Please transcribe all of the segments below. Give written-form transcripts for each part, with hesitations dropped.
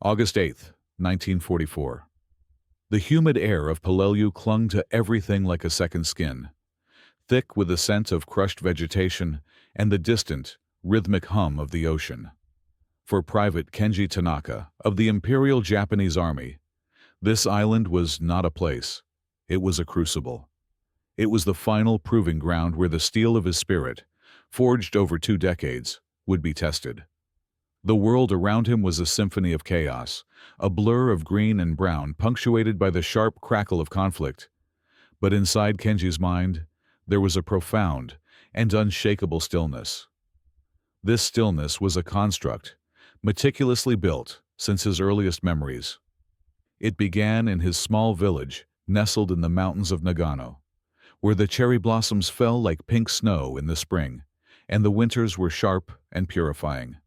August 8th, 1944. The humid air of Peleliu clung to everything like a second skin, thick with the scent of crushed vegetation and the distant, rhythmic hum of the ocean. For Private Kenji Tanaka of the Imperial Japanese Army, this island was not a place. It was a crucible. It was the final proving ground where the steel of his spirit, forged over 2 decades, would be tested. The world around him was a symphony of chaos, a blur of green and brown punctuated by the sharp crackle of conflict. But inside Kenji's mind, there was a profound and unshakable stillness. This stillness was a construct, meticulously built since his earliest memories. It began in his small village, nestled in the mountains of Nagano, where the cherry blossoms fell like pink snow in the spring, and the winters were sharp and purifying.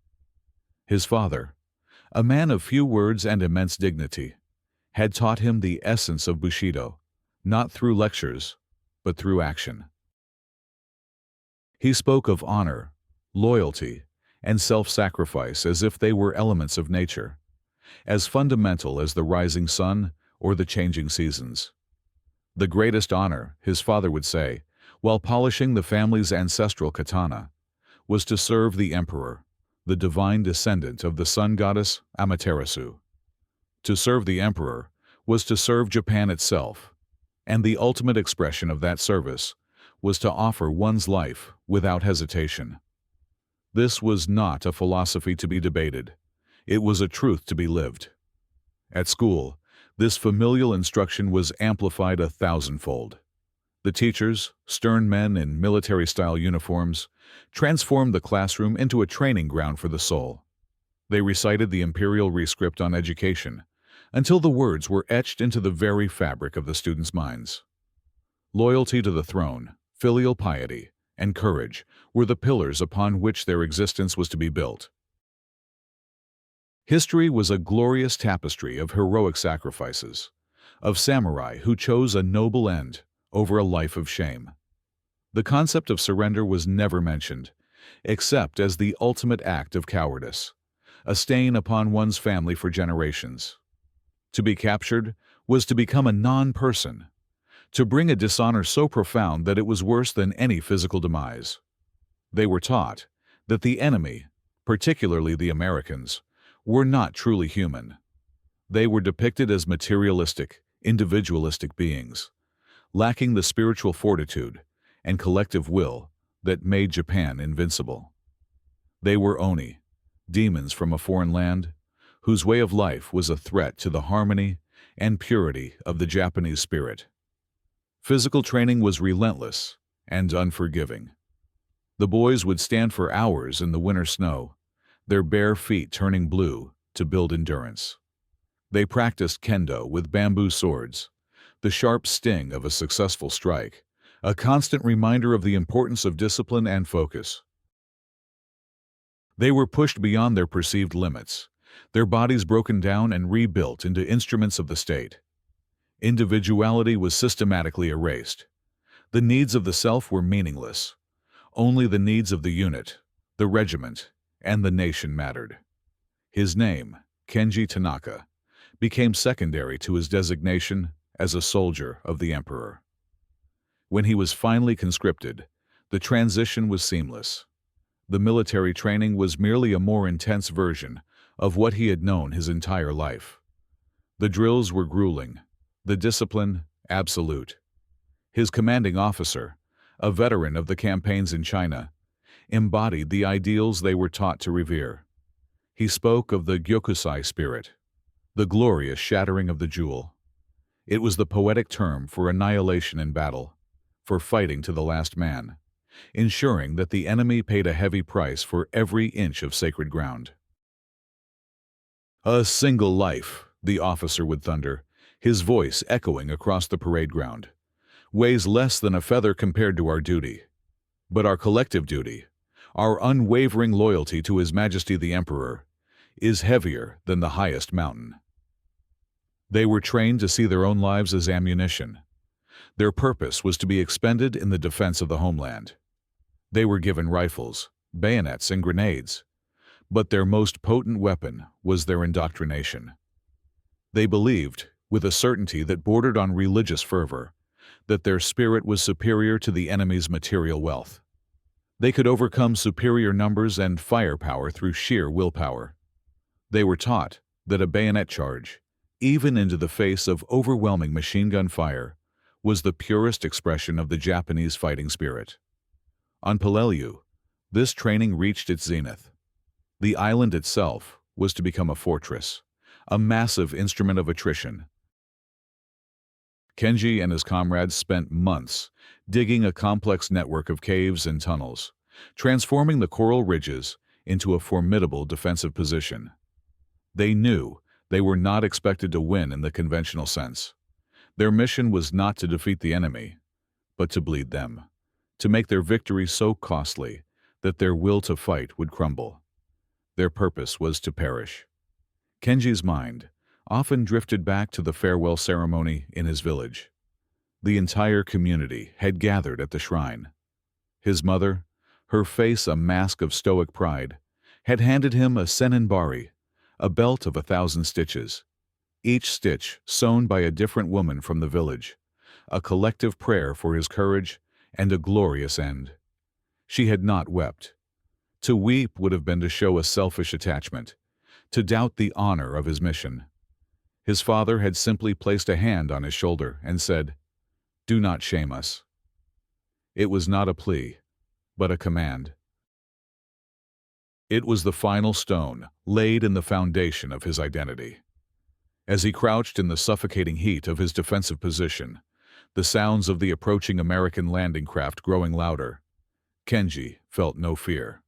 His father, a man of few words and immense dignity, had taught him the essence of Bushido, not through lectures, but through action. He spoke of honor, loyalty, and self-sacrifice as if they were elements of nature, as fundamental as the rising sun or the changing seasons. The greatest honor, his father would say, while polishing the family's ancestral katana, was to serve the emperor, the divine descendant of the sun goddess Amaterasu. To serve the emperor was to serve Japan itself, and the ultimate expression of that service was to offer one's life without hesitation. This was not a philosophy to be debated. It was a truth to be lived. At school, this familial instruction was amplified 1,000-fold. The teachers, stern men in military-style uniforms, transformed the classroom into a training ground for the soul. They recited the imperial rescript on education until the words were etched into the very fabric of the students' minds. Loyalty to the throne, filial piety, and courage were the pillars upon which their existence was to be built. History was a glorious tapestry of heroic sacrifices, of samurai who chose a noble end over a life of shame. The concept of surrender was never mentioned, except as the ultimate act of cowardice, a stain upon one's family for generations. To be captured was to become a non-person, to bring a dishonor so profound that it was worse than any physical demise. They were taught that the enemy, particularly the Americans, were not truly human. They were depicted as materialistic, individualistic beings, lacking the spiritual fortitude and collective will that made Japan invincible. They were Oni, demons from a foreign land, whose way of life was a threat to the harmony and purity of the Japanese spirit. Physical training was relentless and unforgiving. The boys would stand for hours in the winter snow, their bare feet turning blue to build endurance. They practiced kendo with bamboo swords, the sharp sting of a successful strike, a constant reminder of the importance of discipline and focus. They were pushed beyond their perceived limits, their bodies broken down and rebuilt into instruments of the state. Individuality was systematically erased. The needs of the self were meaningless. Only the needs of the unit, the regiment, and the nation mattered. His name, Kenji Tanaka, became secondary to his designation as a soldier of the emperor. When he was finally conscripted, the transition was seamless. The military training was merely a more intense version of what he had known his entire life. The drills were grueling, the discipline absolute. His commanding officer, a veteran of the campaigns in China, embodied the ideals they were taught to revere. He spoke of the Gyokusai spirit, the glorious shattering of the jewel. It was the poetic term for annihilation in battle, for fighting to the last man, ensuring that the enemy paid a heavy price for every inch of sacred ground. "A single life," the officer would thunder, his voice echoing across the parade ground, "weighs less than a feather compared to our duty. But our collective duty, our unwavering loyalty to His Majesty the Emperor, is heavier than the highest mountain." They were trained to see their own lives as ammunition. Their purpose was to be expended in the defense of the homeland. They were given rifles, bayonets, and grenades, But their most potent weapon was their indoctrination. They believed, with a certainty that bordered on religious fervor, that their spirit was superior to the enemy's material wealth. They could overcome superior numbers and firepower through sheer willpower. They were taught that a bayonet charge, even into the face of overwhelming machine gun fire, was the purest expression of the Japanese fighting spirit. On Peleliu, this training reached its zenith. The island itself was to become a fortress, a massive instrument of attrition. Kenji and his comrades spent months digging a complex network of caves and tunnels, transforming the coral ridges into a formidable defensive position. They knew they were not expected to win in the conventional sense. Their mission was not to defeat the enemy, but to bleed them, to make their victory so costly that their will to fight would crumble. Their purpose was to perish. Kenji's mind often drifted back to the farewell ceremony in his village. The entire community had gathered at the shrine. His mother, her face a mask of stoic pride, had handed him a senenbari, a belt of 1,000 stitches, each stitch sewn by a different woman from the village, a collective prayer for his courage and a glorious end. She had not wept. To weep would have been to show a selfish attachment, to doubt the honor of his mission. His father had simply placed a hand on his shoulder and said, "Do not shame us." It was not a plea, but a command. It was the final stone laid in the foundation of his identity. As he crouched in the suffocating heat of his defensive position, the sounds of the approaching American landing craft growing louder, Kenji felt no fear.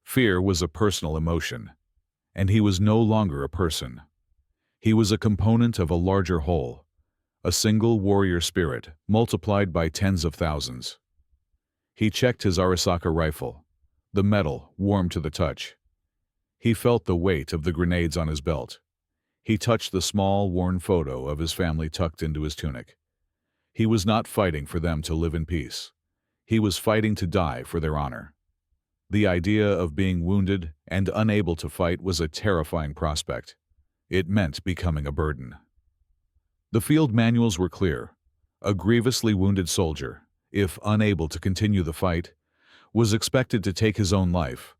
Fear was a personal emotion, and he was no longer a person. He was a component of a larger whole, a single warrior spirit multiplied by tens of thousands. He checked his Arisaka rifle, the metal warm to the touch. He felt the weight of the grenades on his belt. He touched the small, worn photo of his family tucked into his tunic. He was not fighting for them to live in peace. He was fighting to die for their honor. The idea of being wounded and unable to fight was a terrifying prospect. It meant becoming a burden. The field manuals were clear. A grievously wounded soldier, if unable to continue the fight, was expected to take his own life,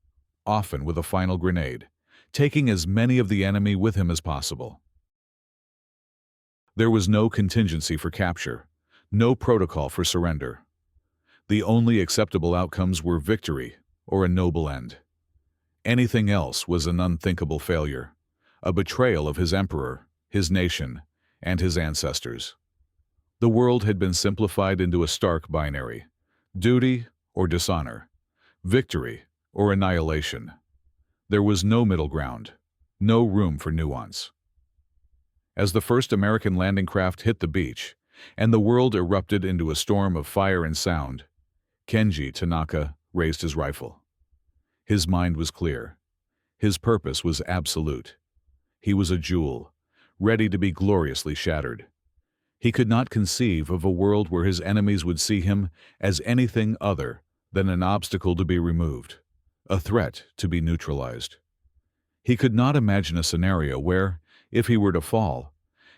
often with a final grenade, taking as many of the enemy with him as possible. There was no contingency for capture, no protocol for surrender. The only acceptable outcomes were victory or a noble end. Anything else was an unthinkable failure, a betrayal of his emperor, his nation, and his ancestors. The world had been simplified into a stark binary: duty or dishonor, victory or annihilation. There was no middle ground, no room for nuance. As the first American landing craft hit the beach, and the world erupted into a storm of fire and sound, Kenji Tanaka raised his rifle. His mind was clear. His purpose was absolute. He was a jewel, ready to be gloriously shattered. He could not conceive of a world where his enemies would see him as anything other than an obstacle to be removed, a threat to be neutralized. He could not imagine a scenario where, if he were to fall,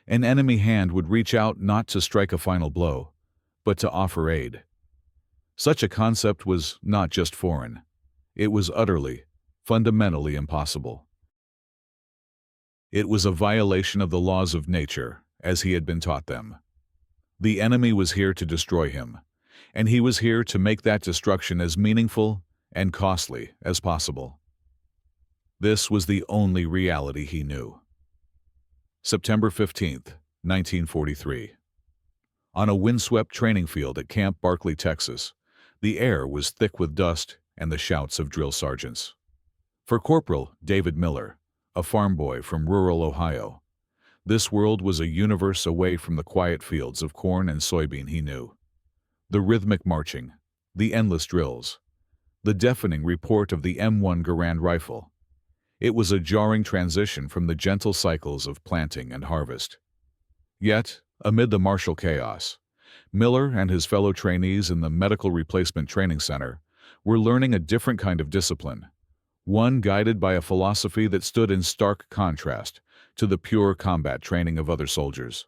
an enemy hand would reach out not to strike a final blow, but to offer aid. Such a concept was not just foreign. It was utterly, fundamentally impossible. It was a violation of the laws of nature, as he had been taught them. The enemy was here to destroy him, and he was here to make that destruction as meaningful and costly as possible. This was the only reality he knew. September 15th, 1943. On a windswept training field at Camp Barkley, Texas, the air was thick with dust and the shouts of drill sergeants. For Corporal David Miller, a farm boy from rural Ohio, this world was a universe away from the quiet fields of corn and soybean he knew. The rhythmic marching, the endless drills, the deafening report of the M1 Garand rifle. It was a jarring transition from the gentle cycles of planting and harvest. Yet, amid the martial chaos, Miller and his fellow trainees in the Medical Replacement Training Center were learning a different kind of discipline, one guided by a philosophy that stood in stark contrast to the pure combat training of other soldiers.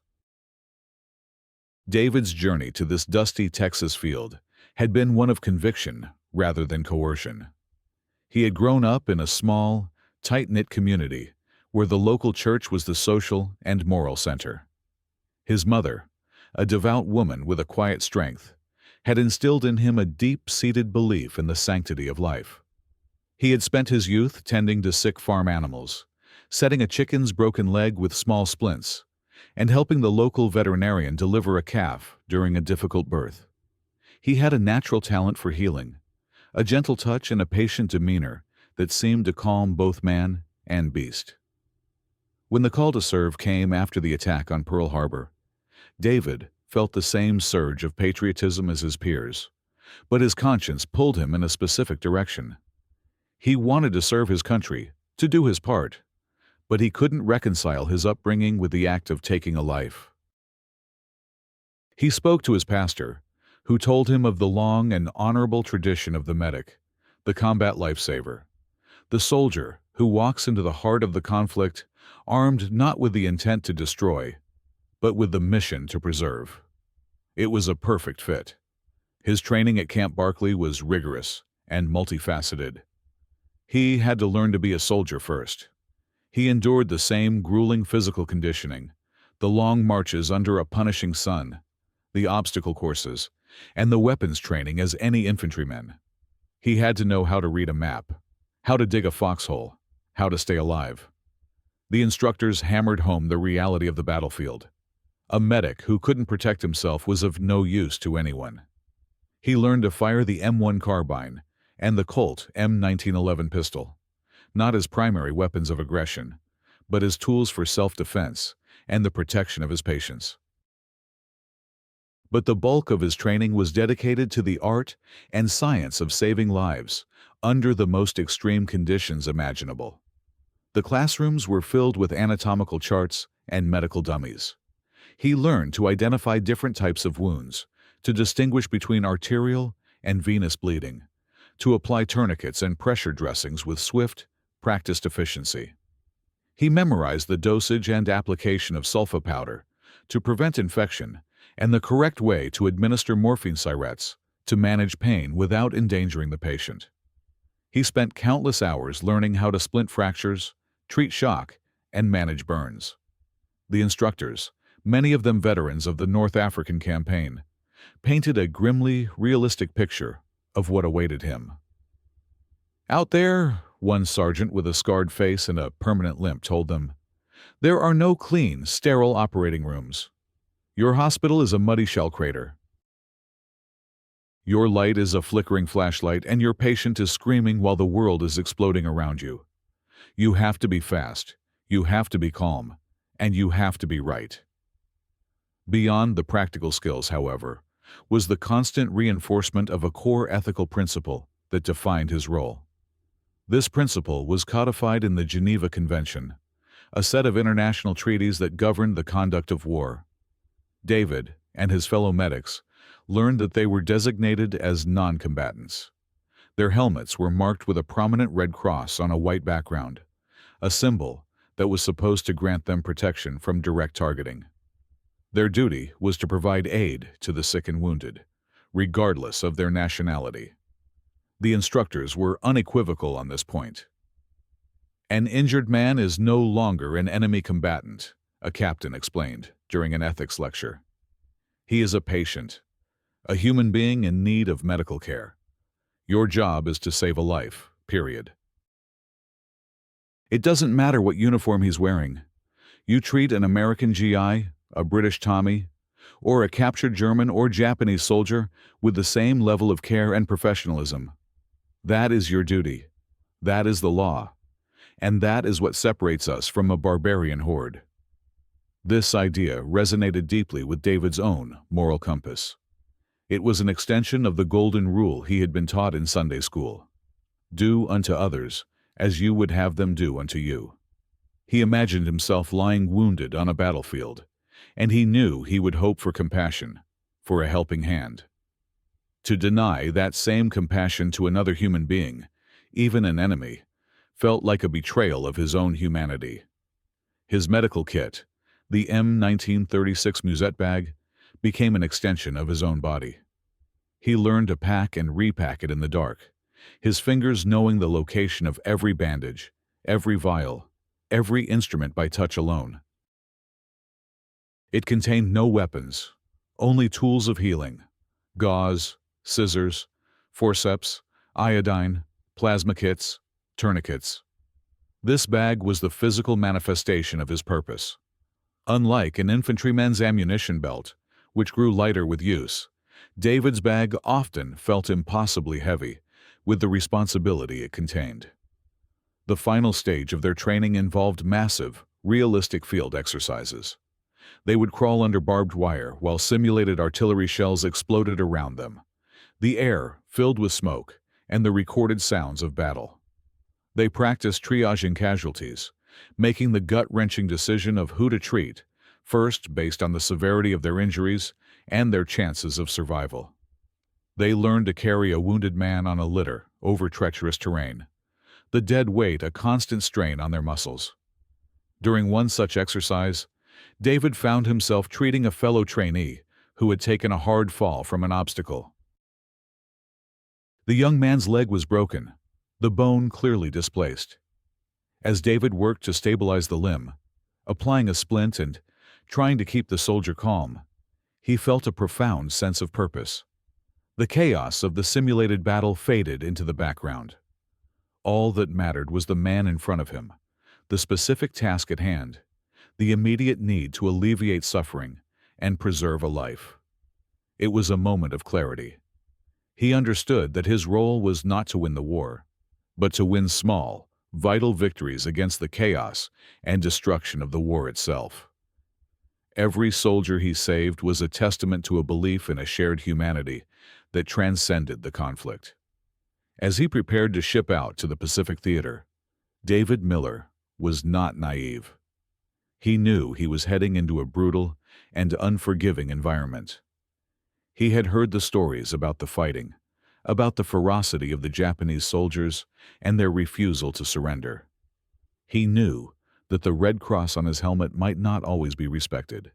David's journey to this dusty Texas field had been one of conviction rather than coercion. He had grown up in a small, tight-knit community where the local church was the social and moral center. His mother, a devout woman with a quiet strength, had instilled in him a deep-seated belief in the sanctity of life. He had spent his youth tending to sick farm animals, setting a chicken's broken leg with small splints, and helping the local veterinarian deliver a calf during a difficult birth. He had a natural talent for healing, a gentle touch and a patient demeanor that seemed to calm both man and beast. When the call to serve came after the attack on Pearl Harbor, David felt the same surge of patriotism as his peers, but his conscience pulled him in a specific direction. He wanted to serve his country, to do his part, but he couldn't reconcile his upbringing with the act of taking a life. He spoke to his pastor, who told him of the long and honorable tradition of the medic, the combat lifesaver, the soldier who walks into the heart of the conflict armed not with the intent to destroy, but with the mission to preserve. It was a perfect fit. His training at Camp Barkley was rigorous and multifaceted. He had to learn to be a soldier first. He endured the same grueling physical conditioning, the long marches under a punishing sun, the obstacle courses, and the weapons training as any infantryman. He had to know how to read a map, how to dig a foxhole, how to stay alive. The instructors hammered home the reality of the battlefield. A medic who couldn't protect himself was of no use to anyone. He learned to fire the M1 carbine and the Colt M1911 pistol, not as primary weapons of aggression, but as tools for self-defense and the protection of his patients. But the bulk of his training was dedicated to the art and science of saving lives under the most extreme conditions imaginable. The classrooms were filled with anatomical charts and medical dummies. He learned to identify different types of wounds, to distinguish between arterial and venous bleeding, to apply tourniquets and pressure dressings with swift, practiced efficiency. He memorized the dosage and application of sulfa powder to prevent infection and the correct way to administer morphine syrettes to manage pain without endangering the patient. He spent countless hours learning how to splint fractures, treat shock, and manage burns. The instructors, many of them veterans of the North African campaign, painted a grimly realistic picture of what awaited him. "Out there," one sergeant with a scarred face and a permanent limp told them, "there are no clean, sterile operating rooms. Your hospital is a muddy shell crater. Your light is a flickering flashlight, and your patient is screaming while the world is exploding around you. You have to be fast, you have to be calm, and you have to be right." Beyond the practical skills, however, was the constant reinforcement of a core ethical principle that defined his role. This principle was codified in the Geneva Convention, a set of international treaties that governed the conduct of war. David and his fellow medics learned that they were designated as non-combatants. Their helmets were marked with a prominent red cross on a white background, a symbol that was supposed to grant them protection from direct targeting. Their duty was to provide aid to the sick and wounded, regardless of their nationality. The instructors were unequivocal on this point. "An injured man is no longer an enemy combatant," a captain explained during an ethics lecture. "He is a patient, a human being in need of medical care. Your job is to save a life, period. It doesn't matter what uniform he's wearing. You treat an American GI, a British Tommy, or a captured German or Japanese soldier with the same level of care and professionalism. That is your duty. That is the law. And that is what separates us from a barbarian horde." This idea resonated deeply with David's own moral compass. It was an extension of the golden rule he had been taught in Sunday school. Do unto others as you would have them do unto you. He imagined himself lying wounded on a battlefield, and he knew he would hope for compassion, for a helping hand. To deny that same compassion to another human being, even an enemy, felt like a betrayal of his own humanity. His medical kit, the M1936 musette bag, became an extension of his own body. He learned to pack and repack it in the dark, his fingers knowing the location of every bandage, every vial, every instrument by touch alone. It contained no weapons, only tools of healing: gauze, scissors, forceps, iodine, plasma kits, tourniquets. This bag was the physical manifestation of his purpose. Unlike an infantryman's ammunition belt, which grew lighter with use, David's bag often felt impossibly heavy with the responsibility it contained. The final stage of their training involved massive, realistic field exercises. They would crawl under barbed wire while simulated artillery shells exploded around them, the air filled with smoke and the recorded sounds of battle. They practiced triaging casualties, making the gut-wrenching decision of who to treat, first based on the severity of their injuries and their chances of survival. They learned to carry a wounded man on a litter over treacherous terrain, the dead weight a constant strain on their muscles. During one such exercise, David found himself treating a fellow trainee who had taken a hard fall from an obstacle. The young man's leg was broken, the bone clearly displaced. As David worked to stabilize the limb, applying a splint and trying to keep the soldier calm, he felt a profound sense of purpose. The chaos of the simulated battle faded into the background. All that mattered was the man in front of him, the specific task at hand, the immediate need to alleviate suffering and preserve a life. It was a moment of clarity. He understood that his role was not to win the war, but to win small, vital victories against the chaos and destruction of the war itself. Every soldier he saved was a testament to a belief in a shared humanity that transcended the conflict. As he prepared to ship out to the Pacific Theater, David Miller was not naive. He knew he was heading into a brutal and unforgiving environment. He had heard the stories about the fighting, about the ferocity of the Japanese soldiers and their refusal to surrender. He knew that the Red Cross on his helmet might not always be respected.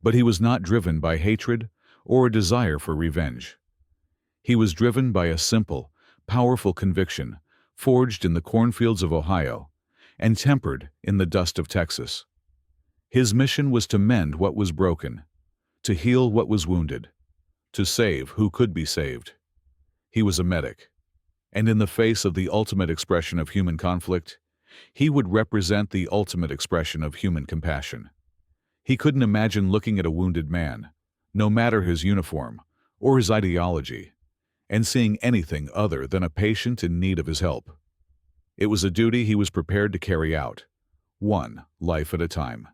But he was not driven by hatred or a desire for revenge. He was driven by a simple, powerful conviction forged in the cornfields of Ohio and tempered in the dust of Texas. His mission was to mend what was broken, to heal what was wounded, to save who could be saved. He was a medic, and in the face of the ultimate expression of human conflict, he would represent the ultimate expression of human compassion. He couldn't imagine looking at a wounded man, no matter his uniform or his ideology, and seeing anything other than a patient in need of his help. It was a duty he was prepared to carry out, one life at a time.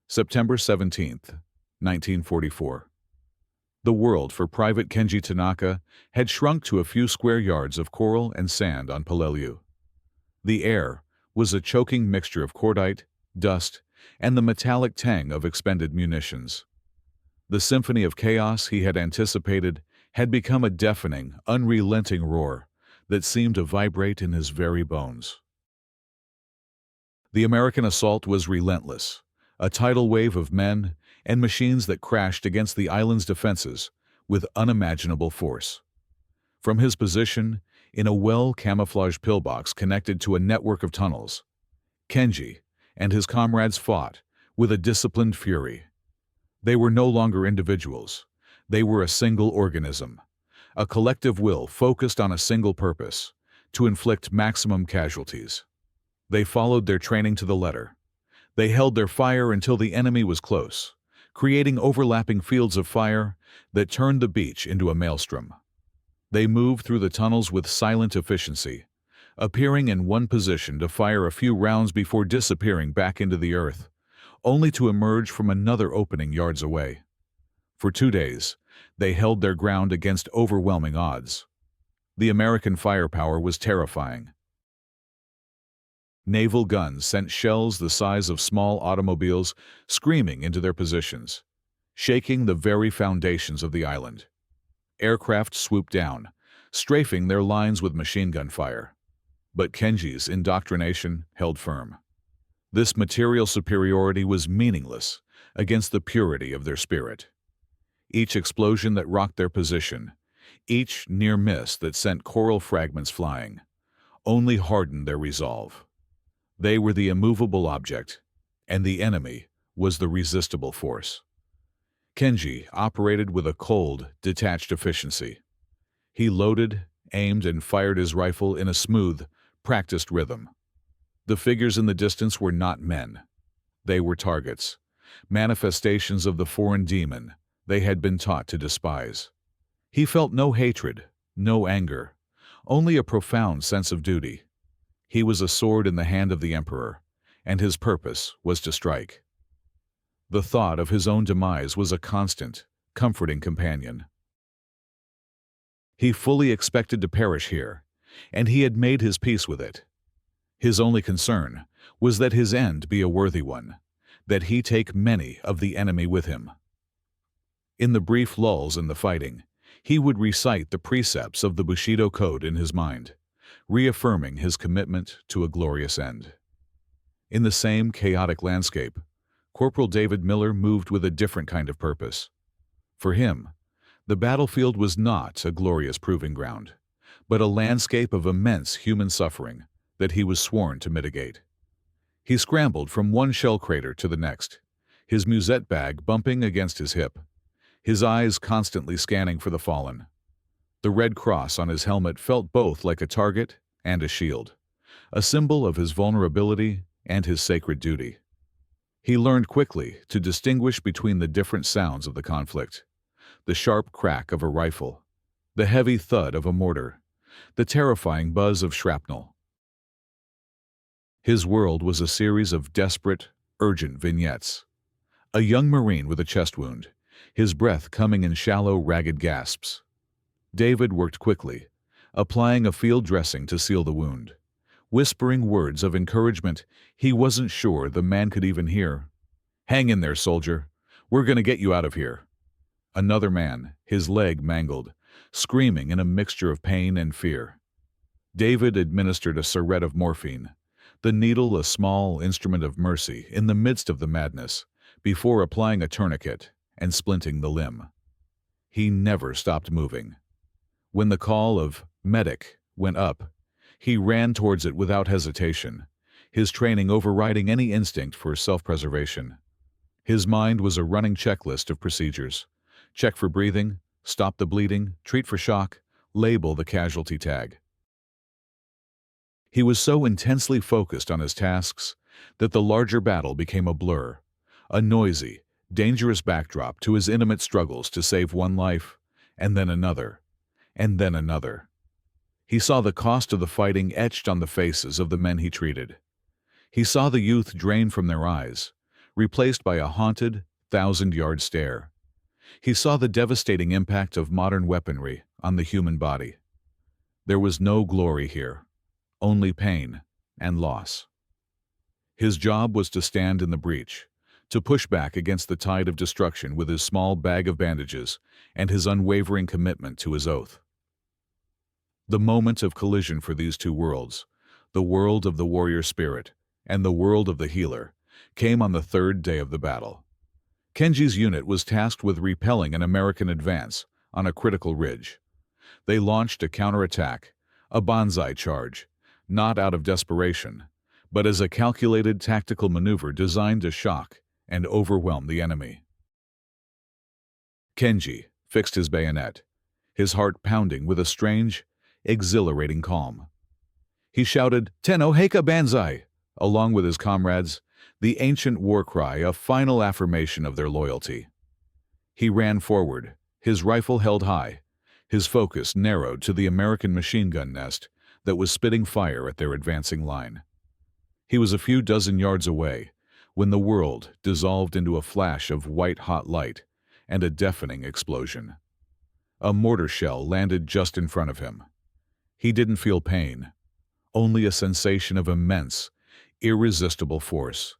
September 17th, 1944. The world for Private Kenji Tanaka had shrunk to a few square yards of coral and sand on Peleliu. The air was a choking mixture of cordite, dust, and the metallic tang of expended munitions. The symphony of chaos he had anticipated had become a deafening, unrelenting roar that seemed to vibrate in his very bones. The American assault was relentless, a tidal wave of men and machines that crashed against the island's defenses with unimaginable force. From his position, in a well-camouflaged pillbox connected to a network of tunnels, Kenji and his comrades fought with a disciplined fury. They were no longer individuals. They were a single organism, a collective will focused on a single purpose, to inflict maximum casualties. They followed their training to the letter. They held their fire until the enemy was close, creating overlapping fields of fire that turned the beach into a maelstrom. They moved through the tunnels with silent efficiency, appearing in one position to fire a few rounds before disappearing back into the earth, only to emerge from another opening yards away. For 2 days, they held their ground against overwhelming odds. The American firepower was terrifying. Naval guns sent shells the size of small automobiles screaming into their positions, shaking the very foundations of the island. Aircraft swooped down, strafing their lines with machine gun fire. But Kenji's indoctrination held firm. This material superiority was meaningless against the purity of their spirit. Each explosion that rocked their position, each near miss that sent coral fragments flying, only hardened their resolve. They were the immovable object, and the enemy was the resistible force. Kenji operated with a cold, detached efficiency. He loaded, aimed, and fired his rifle in a smooth, practiced rhythm. The figures in the distance were not men. They were targets, manifestations of the foreign demon they had been taught to despise. He felt no hatred, no anger, only a profound sense of duty. He was a sword in the hand of the Emperor, and his purpose was to strike. The thought of his own demise was a constant, comforting companion. He fully expected to perish here, and he had made his peace with it. His only concern was that his end be a worthy one, that he take many of the enemy with him. In the brief lulls in the fighting, he would recite the precepts of the Bushido code in his mind, reaffirming his commitment to a glorious end. In the same chaotic landscape, Corporal David Miller moved with a different kind of purpose. For him, the battlefield was not a glorious proving ground, but a landscape of immense human suffering that he was sworn to mitigate. He scrambled from one shell crater to the next, his musette bag bumping against his hip, his eyes constantly scanning for the fallen. The red cross on his helmet felt both like a target and a shield, a symbol of his vulnerability and his sacred duty. He learned quickly to distinguish between the different sounds of the conflict: the sharp crack of a rifle, the heavy thud of a mortar, the terrifying buzz of shrapnel. His world was a series of desperate, urgent vignettes. A young Marine with a chest wound, his breath coming in shallow, ragged gasps. David worked quickly, applying a field dressing to seal the wound, whispering words of encouragement he wasn't sure the man could even hear. "Hang in there, soldier. We're gonna get you out of here." Another man, his leg mangled, screaming in a mixture of pain and fear. David administered a syringe of morphine, the needle a small instrument of mercy in the midst of the madness, before applying a tourniquet and splinting the limb. He never stopped moving. When the call of "medic" went up, he ran towards it without hesitation, his training overriding any instinct for self-preservation. His mind was a running checklist of procedures: check for breathing, stop the bleeding, treat for shock, label the casualty tag. He was so intensely focused on his tasks that the larger battle became a blur, a noisy, dangerous backdrop to his intimate struggles to save one life, and then another, and then another. He saw the cost of the fighting etched on the faces of the men he treated. He saw the youth drain from their eyes, replaced by a haunted, thousand-yard stare. He saw the devastating impact of modern weaponry on the human body. There was no glory here, only pain and loss. His job was to stand in the breach, to push back against the tide of destruction with his small bag of bandages and his unwavering commitment to his oath. The moment of collision for these two worlds, the world of the warrior spirit and the world of the healer, came on the third day of the battle. Kenji's unit was tasked with repelling an American advance on a critical ridge. They launched a counterattack, a banzai charge, not out of desperation, but as a calculated tactical maneuver designed to shock and overwhelm the enemy. Kenji fixed his bayonet, his heart pounding with a strange, exhilarating calm. He shouted, "Tenno Heika Banzai!" along with his comrades, the ancient war cry, a final affirmation of their loyalty. He ran forward, his rifle held high, his focus narrowed to the American machine gun nest that was spitting fire at their advancing line. He was a few dozen yards away when the world dissolved into a flash of white-hot light and a deafening explosion. A mortar shell landed just in front of him. He didn't feel pain, only a sensation of immense, irresistible force,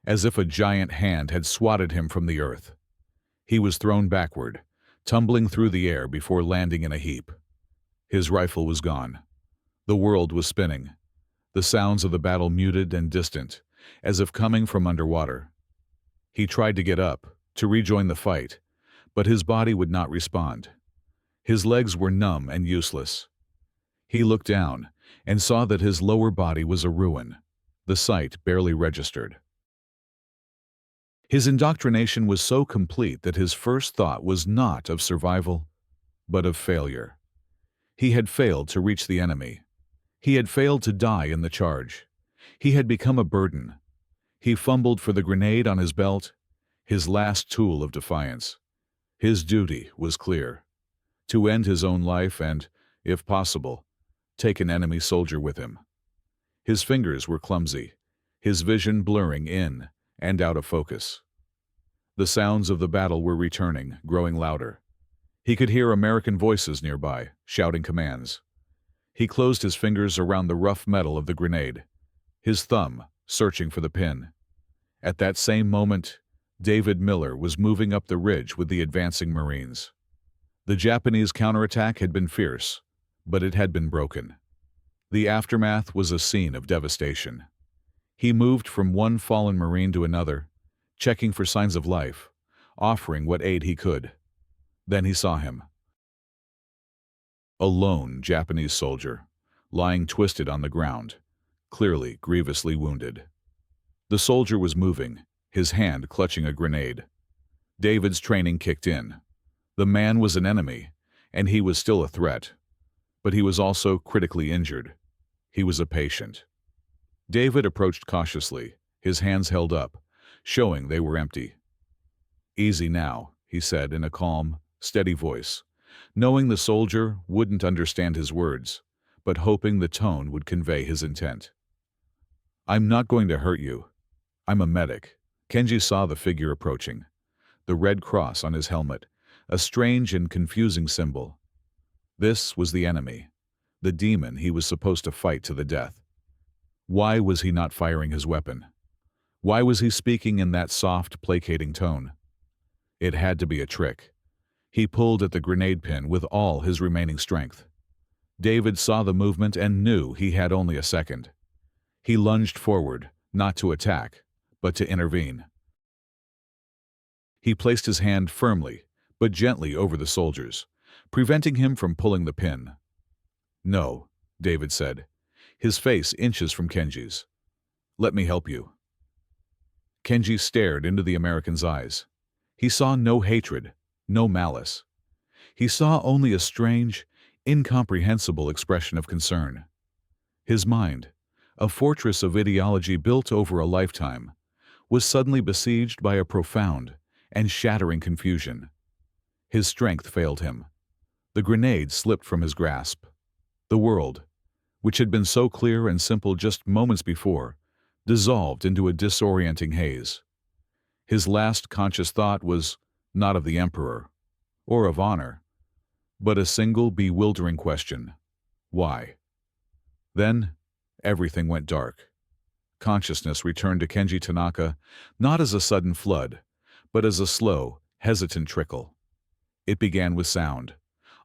as if a giant hand had swatted him from the earth. He was thrown backward, tumbling through the air before landing in a heap. His rifle was gone. The world was spinning, The sounds of the battle muted and distant, as if coming from underwater. He tried to get up, to rejoin the fight, but his body would not respond. His legs were numb and useless. He looked down and saw that his lower body was a ruin, the sight barely registered. His indoctrination was so complete that his first thought was not of survival, but of failure. He had failed to reach the enemy. He had failed to die in the charge. He had become a burden. He fumbled for the grenade on his belt, his last tool of defiance. His duty was clear: to end his own life and, if possible, take an enemy soldier with him. His fingers were clumsy, his vision blurring in and out of focus. The sounds of the battle were returning, growing louder. He could hear American voices nearby, shouting commands. He closed his fingers around the rough metal of the grenade, his thumb searching for the pin. At that same moment, David Miller was moving up the ridge with the advancing Marines. The Japanese counterattack had been fierce, but it had been broken. The aftermath was a scene of devastation. He moved from one fallen Marine to another, checking for signs of life, offering what aid he could. Then he saw him. A lone Japanese soldier, lying twisted on the ground, clearly grievously wounded. The soldier was moving, his hand clutching a grenade. David's training kicked in. The man was an enemy, and he was still a threat. But he was also critically injured. He was a patient. David approached cautiously, his hands held up, showing they were empty. "Easy now," he said in a calm, steady voice, knowing the soldier wouldn't understand his words, but hoping the tone would convey his intent. "I'm not going to hurt you. I'm a medic." Kenji saw the figure approaching, the red cross on his helmet, a strange and confusing symbol. This was the enemy, the demon he was supposed to fight to the death. Why was he not firing his weapon? Why was he speaking in that soft, placating tone? It had to be a trick. He pulled at the grenade pin with all his remaining strength. David saw the movement and knew he had only a second. He lunged forward, not to attack, but to intervene. He placed his hand firmly, but gently over the soldier's, preventing him from pulling the pin. "No," David said, his face inches from Kenji's. "Let me help you." Kenji stared into the American's eyes. He saw no hatred, no malice. He saw only a strange, incomprehensible expression of concern. His mind, a fortress of ideology built over a lifetime, was suddenly besieged by a profound and shattering confusion. His strength failed him. The grenade slipped from his grasp. The world, which had been so clear and simple just moments before, dissolved into a disorienting haze. His last conscious thought was not of the Emperor, or of honor, but a single bewildering question: why? Then, everything went dark. Consciousness returned to Kenji Tanaka, not as a sudden flood, but as a slow, hesitant trickle. It began with sound,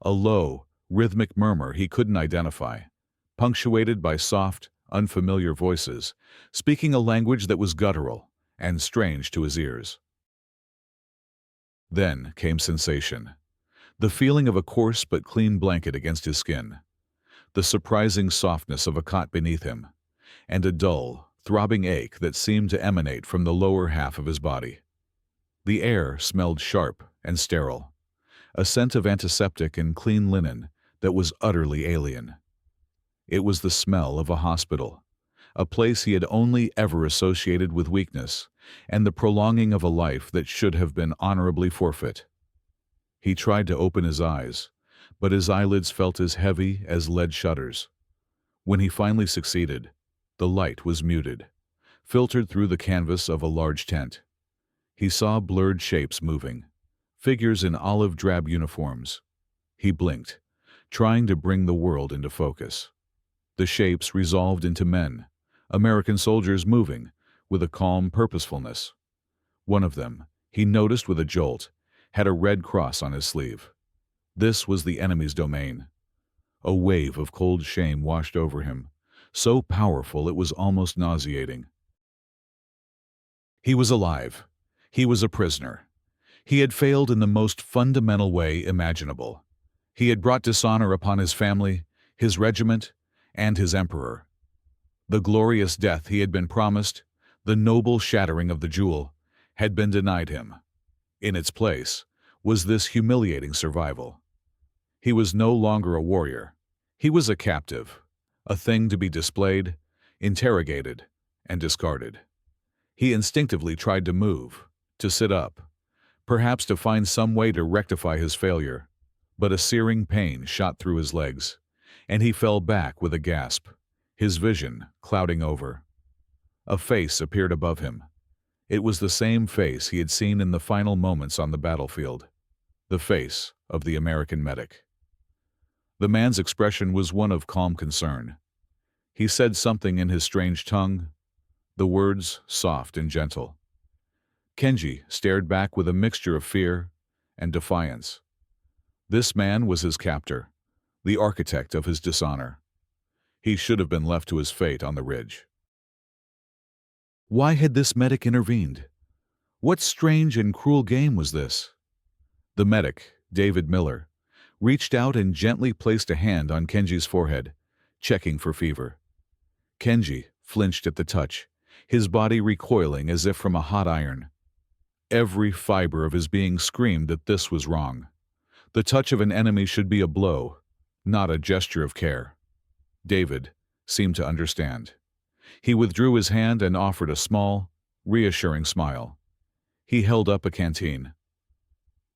a low, rhythmic murmur he couldn't identify, punctuated by soft, unfamiliar voices, speaking a language that was guttural and strange to his ears. Then came sensation, the feeling of a coarse but clean blanket against his skin, the surprising softness of a cot beneath him, and a dull, throbbing ache that seemed to emanate from the lower half of his body. The air smelled sharp and sterile, a scent of antiseptic and clean linen that was utterly alien. It was the smell of a hospital, a place he had only ever associated with weakness and the prolonging of a life that should have been honorably forfeit. He tried to open his eyes, but his eyelids felt as heavy as lead shutters. When he finally succeeded, the light was muted, filtered through the canvas of a large tent. He saw blurred shapes moving, figures in olive drab uniforms. He blinked, trying to bring the world into focus. The shapes resolved into men, American soldiers moving, with a calm purposefulness. One of them, he noticed with a jolt, had a red cross on his sleeve. This was the enemy's domain. A wave of cold shame washed over him, so powerful it was almost nauseating. He was alive. He was a prisoner. He had failed in the most fundamental way imaginable. He had brought dishonor upon his family, his regiment, and his emperor. The glorious death he had been promised, the noble shattering of the jewel, had been denied him. In its place was this humiliating survival. He was no longer a warrior. He was a captive, a thing to be displayed, interrogated, and discarded. He instinctively tried to move, to sit up, perhaps to find some way to rectify his failure, but a searing pain shot through his legs, and he fell back with a gasp, his vision clouding over. A face appeared above him. It was the same face he had seen in the final moments on the battlefield, the face of the American medic. The man's expression was one of calm concern. He said something in his strange tongue, the words soft and gentle. Kenji stared back with a mixture of fear and defiance. This man was his captor, the architect of his dishonor. He should have been left to his fate on the ridge. Why had this medic intervened? What strange and cruel game was this? The medic, David Miller, reached out and gently placed a hand on Kenji's forehead, checking for fever. Kenji flinched at the touch, his body recoiling as if from a hot iron. Every fiber of his being screamed that this was wrong. The touch of an enemy should be a blow, not a gesture of care. David seemed to understand. He withdrew his hand and offered a small, reassuring smile. He held up a canteen.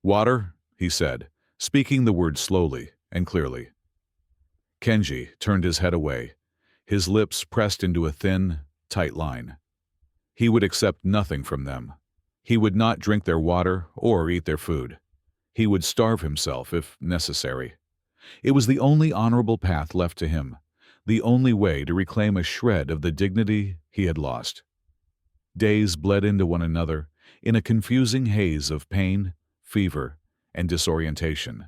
"Water," he said, speaking the word slowly and clearly. Kenji turned his head away, his lips pressed into a thin, tight line. He would accept nothing from them. He would not drink their water or eat their food. He would starve himself if necessary. It was the only honorable path left to him, the only way to reclaim a shred of the dignity he had lost. Days bled into one another in a confusing haze of pain, fever, and disorientation.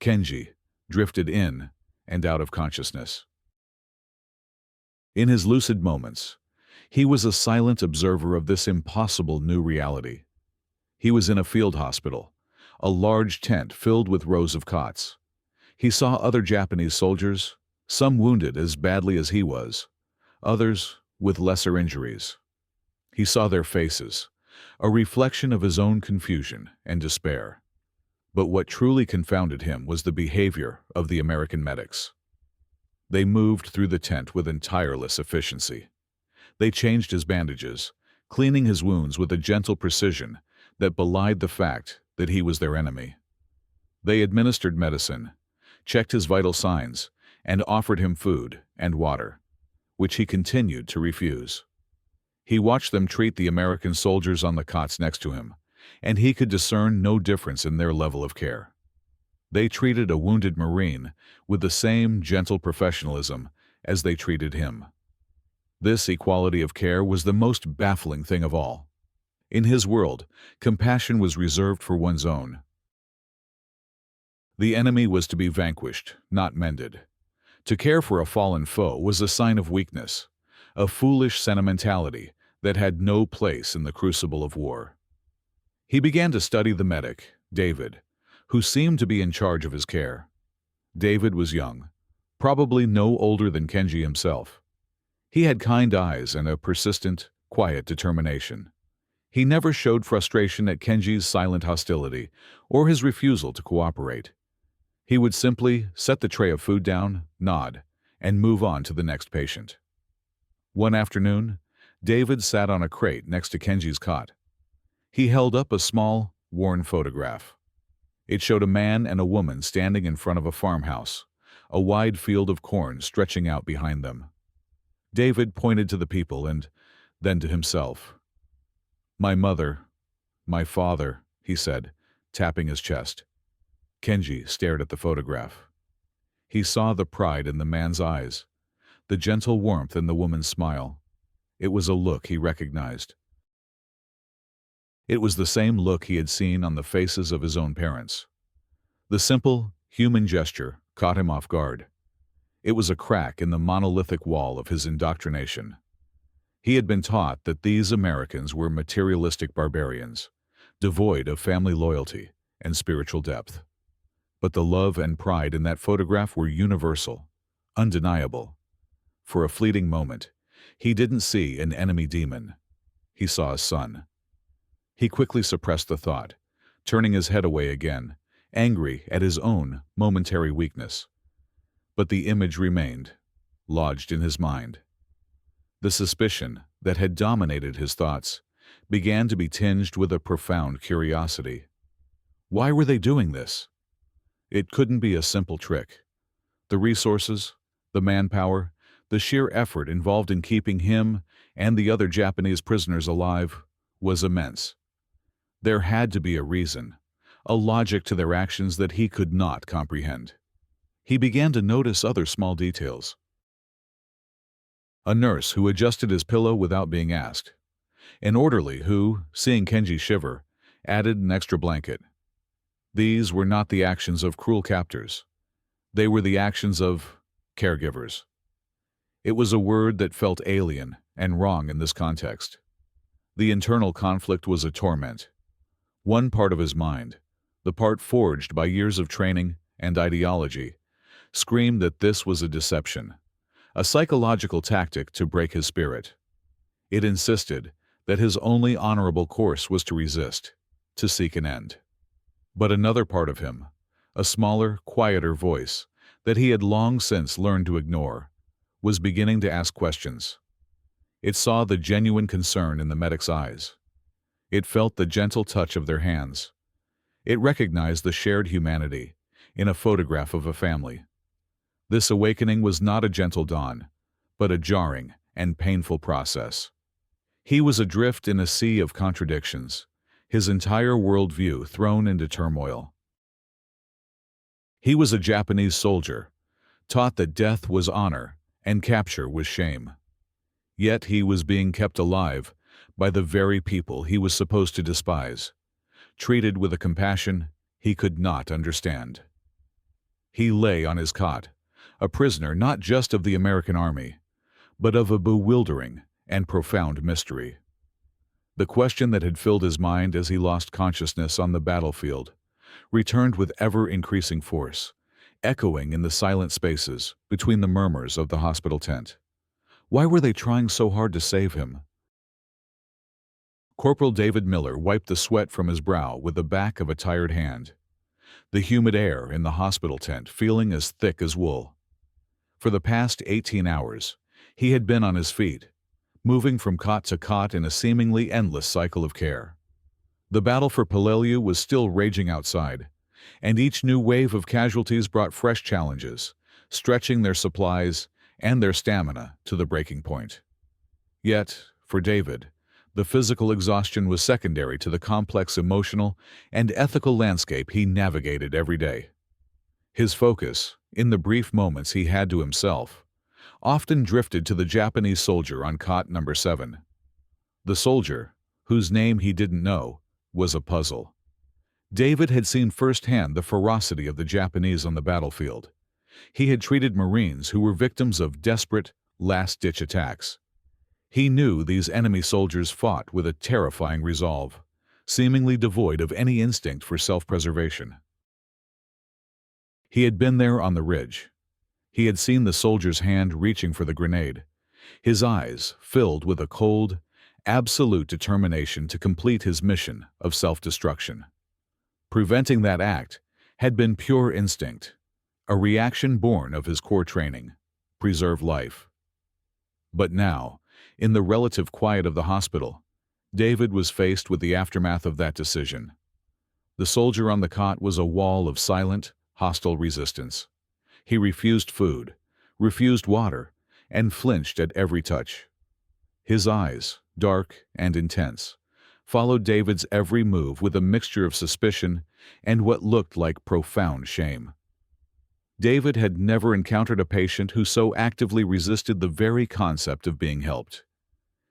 Kenji drifted in and out of consciousness. In his lucid moments, he was a silent observer of this impossible new reality. He was in a field hospital, a large tent filled with rows of cots. He saw other Japanese soldiers, some wounded as badly as he was, others with lesser injuries. He saw their faces, a reflection of his own confusion and despair. But what truly confounded him was the behavior of the American medics. They moved through the tent with tireless efficiency. They changed his bandages, cleaning his wounds with a gentle precision that belied the fact that he was their enemy. They administered medicine, checked his vital signs, and offered him food and water, which he continued to refuse. He watched them treat the American soldiers on the cots next to him, and he could discern no difference in their level of care. They treated a wounded Marine with the same gentle professionalism as they treated him. This equality of care was the most baffling thing of all. In his world, compassion was reserved for one's own. The enemy was to be vanquished, not mended. To care for a fallen foe was a sign of weakness, a foolish sentimentality that had no place in the crucible of war. He began to study the medic, David, who seemed to be in charge of his care. David was young, probably no older than Kenji himself. He had kind eyes and a persistent, quiet determination. He never showed frustration at Kenji's silent hostility or his refusal to cooperate. He would simply set the tray of food down, nod, and move on to the next patient. One afternoon, David sat on a crate next to Kenji's cot. He held up a small, worn photograph. It showed a man and a woman standing in front of a farmhouse, a wide field of corn stretching out behind them. David pointed to the people and then to himself. "My mother, my father," he said, tapping his chest. Kenji stared at the photograph. He saw the pride in the man's eyes, the gentle warmth in the woman's smile. It was a look he recognized. It was the same look he had seen on the faces of his own parents. The simple, human gesture caught him off guard. It was a crack in the monolithic wall of his indoctrination. He had been taught that these Americans were materialistic barbarians, devoid of family loyalty and spiritual depth. But the love and pride in that photograph were universal, undeniable. For a fleeting moment, he didn't see an enemy demon. He saw a son. He quickly suppressed the thought, turning his head away again, angry at his own momentary weakness. But the image remained, lodged in his mind. The suspicion that had dominated his thoughts began to be tinged with a profound curiosity. Why were they doing this? It couldn't be a simple trick. The resources, the manpower, the sheer effort involved in keeping him and the other Japanese prisoners alive was immense. There had to be a reason, a logic to their actions that he could not comprehend. He began to notice other small details. A nurse who adjusted his pillow without being asked. An orderly who, seeing Kenji shiver, added an extra blanket. These were not the actions of cruel captors. They were the actions of caregivers. It was a word that felt alien and wrong in this context. The internal conflict was a torment. One part of his mind, the part forged by years of training and ideology, screamed that this was a deception, a psychological tactic to break his spirit. It insisted that his only honorable course was to resist, to seek an end. But another part of him, a smaller, quieter voice that he had long since learned to ignore, was beginning to ask questions. It saw the genuine concern in the medic's eyes. It felt the gentle touch of their hands. It recognized the shared humanity in a photograph of a family. This awakening was not a gentle dawn, but a jarring and painful process. He was adrift in a sea of contradictions, his entire worldview thrown into turmoil. He was a Japanese soldier, taught that death was honor and capture was shame. Yet he was being kept alive by the very people he was supposed to despise, treated with a compassion he could not understand. He lay on his cot, a prisoner not just of the American army, but of a bewildering and profound mystery. The question that had filled his mind as he lost consciousness on the battlefield returned with ever-increasing force, echoing in the silent spaces between the murmurs of the hospital tent. Why were they trying so hard to save him? Corporal David Miller wiped the sweat from his brow with the back of a tired hand, the humid air in the hospital tent feeling as thick as wool. For the past 18 hours, he had been on his feet, moving from cot to cot in a seemingly endless cycle of care. The battle for Peleliu was still raging outside, and each new wave of casualties brought fresh challenges, stretching their supplies and their stamina to the breaking point. Yet, for David, the physical exhaustion was secondary to the complex emotional and ethical landscape he navigated every day. His focus, in the brief moments he had to himself, often drifted to the Japanese soldier on cot number 7. The soldier, whose name he didn't know, was a puzzle. David had seen firsthand the ferocity of the Japanese on the battlefield. He had treated Marines who were victims of desperate, last-ditch attacks. He knew these enemy soldiers fought with a terrifying resolve, seemingly devoid of any instinct for self-preservation. He had been there on the ridge. He had seen the soldier's hand reaching for the grenade, his eyes filled with a cold, absolute determination to complete his mission of self-destruction. Preventing that act had been pure instinct, a reaction born of his core training: preserve life. But now, in the relative quiet of the hospital, David was faced with the aftermath of that decision. The soldier on the cot was a wall of silent, hostile resistance. He refused food, refused water, and flinched at every touch. His eyes, dark and intense, followed David's every move with a mixture of suspicion and what looked like profound shame. David had never encountered a patient who so actively resisted the very concept of being helped.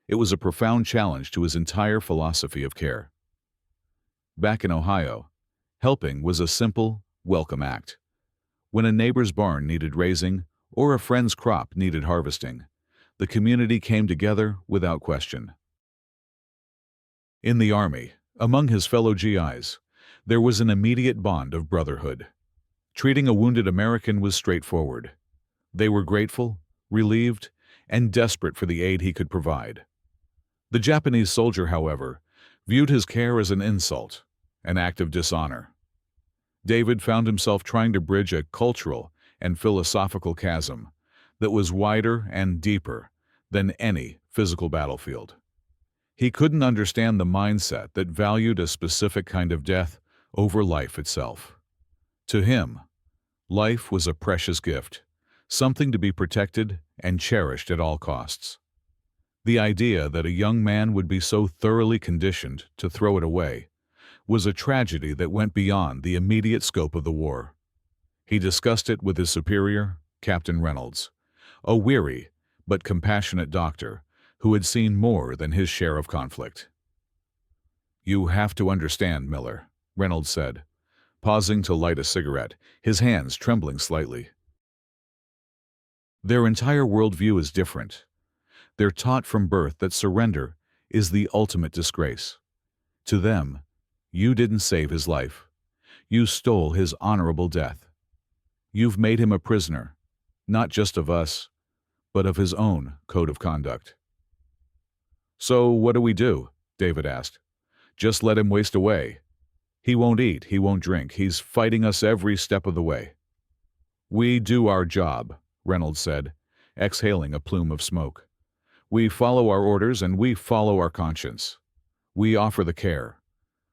It was a profound challenge to his entire philosophy of care. Back in Ohio, helping was a simple, welcome act. When a neighbor's barn needed raising or a friend's crop needed harvesting, the community came together without question. In the army, among his fellow GIs, there was an immediate bond of brotherhood. Treating a wounded American was straightforward. They were grateful, relieved, and desperate for the aid he could provide. The Japanese soldier, however, viewed his care as an insult, an act of dishonor. David found himself trying to bridge a cultural and philosophical chasm that was wider and deeper than any physical battlefield. He couldn't understand the mindset that valued a specific kind of death over life itself. To him, life was a precious gift, something to be protected and cherished at all costs. The idea that a young man would be so thoroughly conditioned to throw it away was a tragedy that went beyond the immediate scope of the war. He discussed it with his superior, Captain Reynolds, a weary but compassionate doctor who had seen more than his share of conflict. "You have to understand, Miller," Reynolds said, pausing to light a cigarette, his hands trembling slightly. "Their entire worldview is different. They're taught from birth that surrender is the ultimate disgrace. To them, you didn't save his life. You stole his honorable death. You've made him a prisoner, not just of us, but of his own code of conduct." "So what do we do?" David asked. "Just let him waste away. He won't eat, he won't drink, he's fighting us every step of the way." "We do our job," Reynolds said, exhaling a plume of smoke. "We follow our orders and we follow our conscience. We offer the care.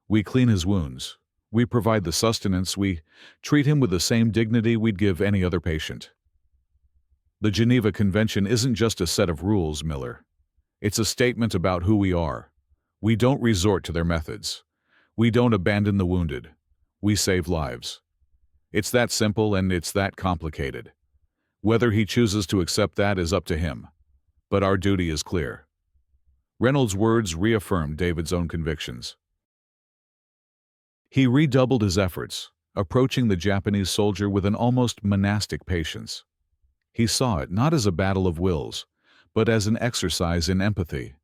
We clean his wounds. We provide the sustenance. We treat him with the same dignity we'd give any other patient." The Geneva Convention isn't just a set of rules, Miller. It's a statement about who we are. We don't resort to their methods. We don't abandon the wounded. We save lives. It's that simple and it's that complicated. Whether he chooses to accept that is up to him. But our duty is clear. Reynolds' words reaffirmed David's own convictions. He redoubled his efforts, approaching the Japanese soldier with an almost monastic patience. He saw it not as a battle of wills, but as an exercise in empathy.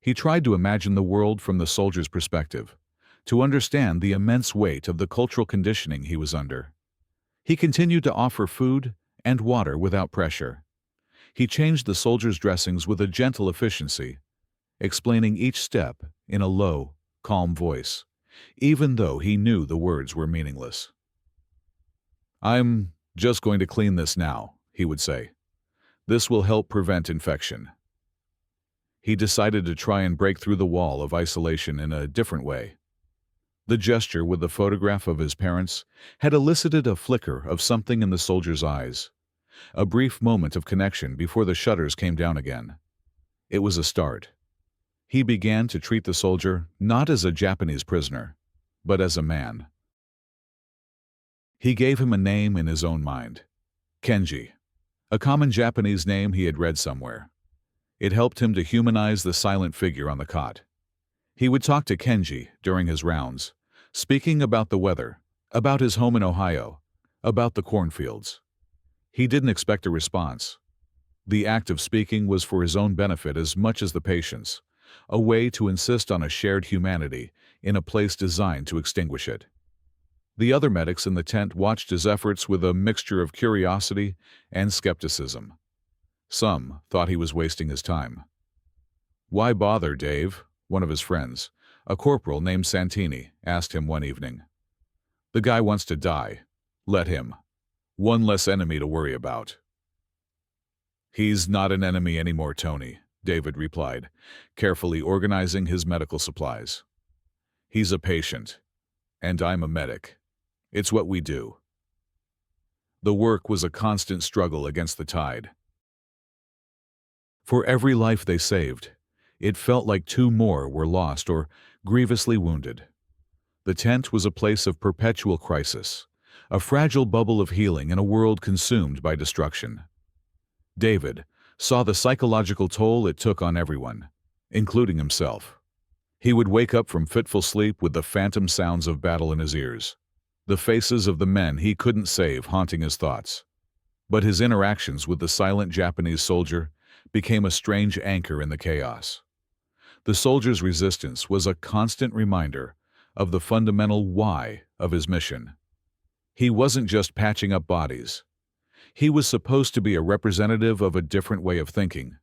He tried to imagine the world from the soldier's perspective, to understand the immense weight of the cultural conditioning he was under. He continued to offer food and water without pressure. He changed the soldier's dressings with a gentle efficiency, explaining each step in a low, calm voice, even though he knew the words were meaningless. "I'm just going to clean this now," he would say. "This will help prevent infection." He decided to try and break through the wall of isolation in a different way. The gesture with the photograph of his parents had elicited a flicker of something in the soldier's eyes, a brief moment of connection before the shutters came down again. It was a start. He began to treat the soldier not as a Japanese prisoner, but as a man. He gave him a name in his own mind, Kenji, a common Japanese name he had read somewhere. It helped him to humanize the silent figure on the cot. He would talk to Kenji during his rounds, speaking about the weather, about his home in Ohio, about the cornfields. He didn't expect a response. The act of speaking was for his own benefit as much as the patient's, a way to insist on a shared humanity in a place designed to extinguish it. The other medics in the tent watched his efforts with a mixture of curiosity and skepticism. Some thought he was wasting his time. "Why bother, Dave?" one of his friends, a corporal named Santini, asked him one evening. "The guy wants to die. Let him. One less enemy to worry about." "He's not an enemy anymore, Tony," David replied, carefully organizing his medical supplies. "He's a patient, and I'm a medic. It's what we do." The work was a constant struggle against the tide. For every life they saved, it felt like two more were lost or grievously wounded. The tent was a place of perpetual crisis, a fragile bubble of healing in a world consumed by destruction. David saw the psychological toll it took on everyone, including himself. He would wake up from fitful sleep with the phantom sounds of battle in his ears, the faces of the men he couldn't save haunting his thoughts. But his interactions with the silent Japanese soldier became a strange anchor in the chaos. The soldier's resistance was a constant reminder of the fundamental why of his mission. He wasn't just patching up bodies. He was supposed to be a representative of a different way of thinking,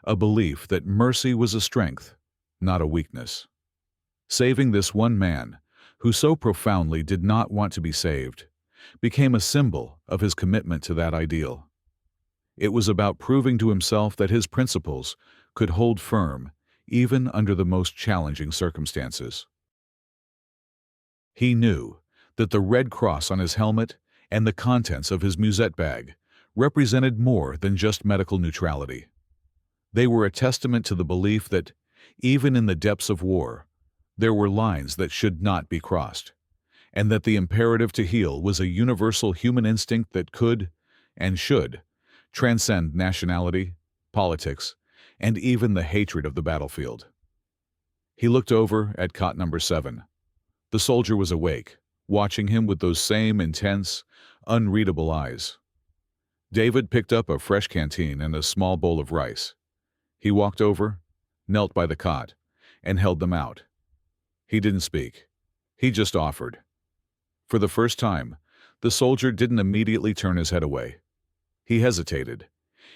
a belief that mercy was a strength, not a weakness. Saving this one man, who so profoundly did not want to be saved, became a symbol of his commitment to that ideal. It was about proving to himself that his principles could hold firm even under the most challenging circumstances. He knew that the red cross on his helmet and the contents of his musette bag represented more than just medical neutrality. They were a testament to the belief that, even in the depths of war, there were lines that should not be crossed, and that the imperative to heal was a universal human instinct that could, and should, transcend nationality, politics, and even the hatred of the battlefield. He looked over at cot number 7. The soldier was awake, watching him with those same intense, unreadable eyes. David picked up a fresh canteen and a small bowl of rice. He walked over, knelt by the cot, and held them out. He didn't speak. He just offered. For the first time, the soldier didn't immediately turn his head away. He hesitated,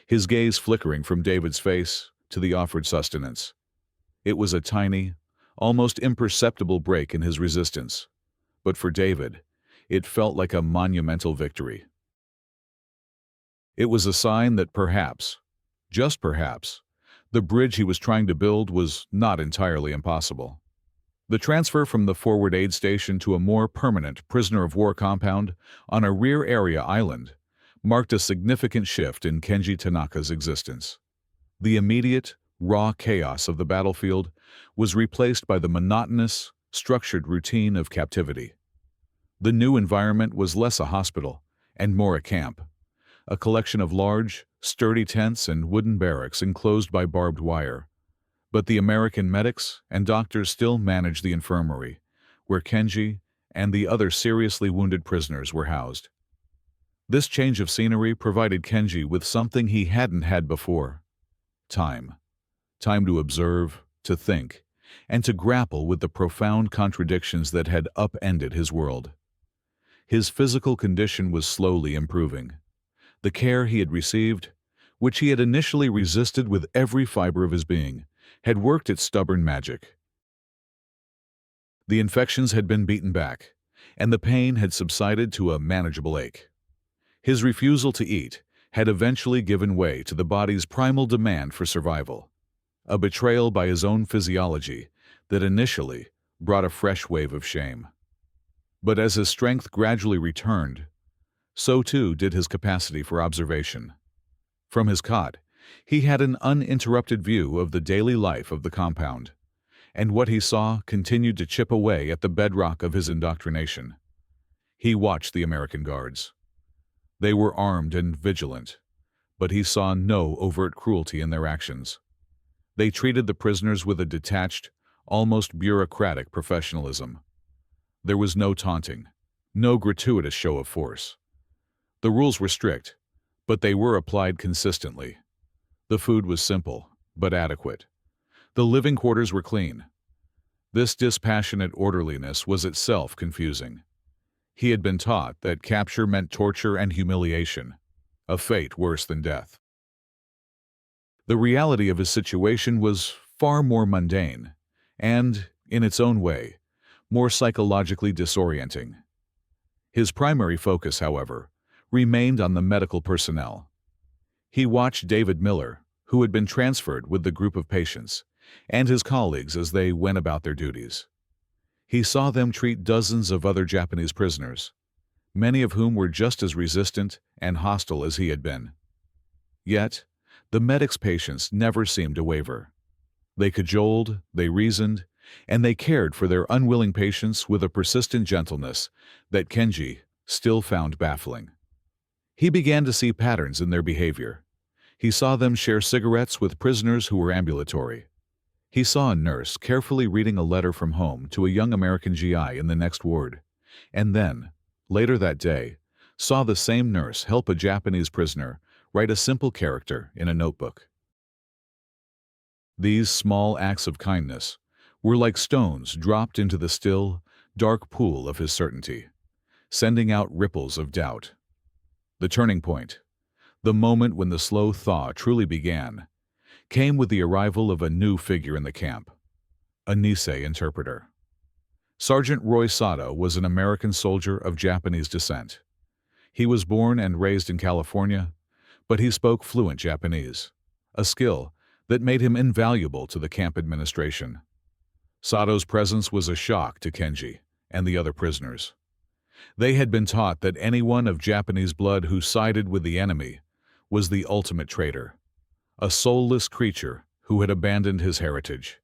his gaze flickering from David's face to the offered sustenance. It was a tiny, almost imperceptible break in his resistance, but for David, it felt like a monumental victory. It was a sign that perhaps, just perhaps, the bridge he was trying to build was not entirely impossible. The transfer from the forward aid station to a more permanent prisoner-of-war compound on a rear area island marked a significant shift in Kenji Tanaka's existence. The immediate, raw chaos of the battlefield was replaced by the monotonous, structured routine of captivity. The new environment was less a hospital and more a camp, a collection of large, sturdy tents and wooden barracks enclosed by barbed wire. But the American medics and doctors still managed the infirmary, where Kenji and the other seriously wounded prisoners were housed. This change of scenery provided Kenji with something he hadn't had before: time. Time to observe, to think, and to grapple with the profound contradictions that had upended his world. His physical condition was slowly improving. The care he had received, which he had initially resisted with every fiber of his being, had worked its stubborn magic. The infections had been beaten back, and the pain had subsided to a manageable ache. His refusal to eat had eventually given way to the body's primal demand for survival, a betrayal by his own physiology that initially brought a fresh wave of shame. But as his strength gradually returned, so too did his capacity for observation. From his cot, he had an uninterrupted view of the daily life of the compound, and what he saw continued to chip away at the bedrock of his indoctrination. He watched the American guards. They were armed and vigilant, but he saw no overt cruelty in their actions. They treated the prisoners with a detached, almost bureaucratic professionalism. There was no taunting, no gratuitous show of force. The rules were strict, but they were applied consistently. The food was simple, but adequate. The living quarters were clean. This dispassionate orderliness was itself confusing. He had been taught that capture meant torture and humiliation, a fate worse than death. The reality of his situation was far more mundane and, in its own way, more psychologically disorienting. His primary focus, however, remained on the medical personnel. He watched David Miller, who had been transferred with the group of patients, and his colleagues as they went about their duties. He saw them treat dozens of other Japanese prisoners, many of whom were just as resistant and hostile as he had been. Yet, the medics' patience never seemed to waver. They cajoled, they reasoned, and they cared for their unwilling patients with a persistent gentleness that Kenji still found baffling. He began to see patterns in their behavior. He saw them share cigarettes with prisoners who were ambulatory. He saw a nurse carefully reading a letter from home to a young American GI in the next ward, and then, later that day, saw the same nurse help a Japanese prisoner write a simple character in a notebook. These small acts of kindness were like stones dropped into the still, dark pool of his certainty, sending out ripples of doubt. The turning point, the moment when the slow thaw truly began, came with the arrival of a new figure in the camp, a Nisei interpreter. Sergeant Roy Sato was an American soldier of Japanese descent. He was born and raised in California, but he spoke fluent Japanese, a skill that made him invaluable to the camp administration. Sato's presence was a shock to Kenji and the other prisoners. They had been taught that anyone of Japanese blood who sided with the enemy was the ultimate traitor, a soulless creature who had abandoned his heritage.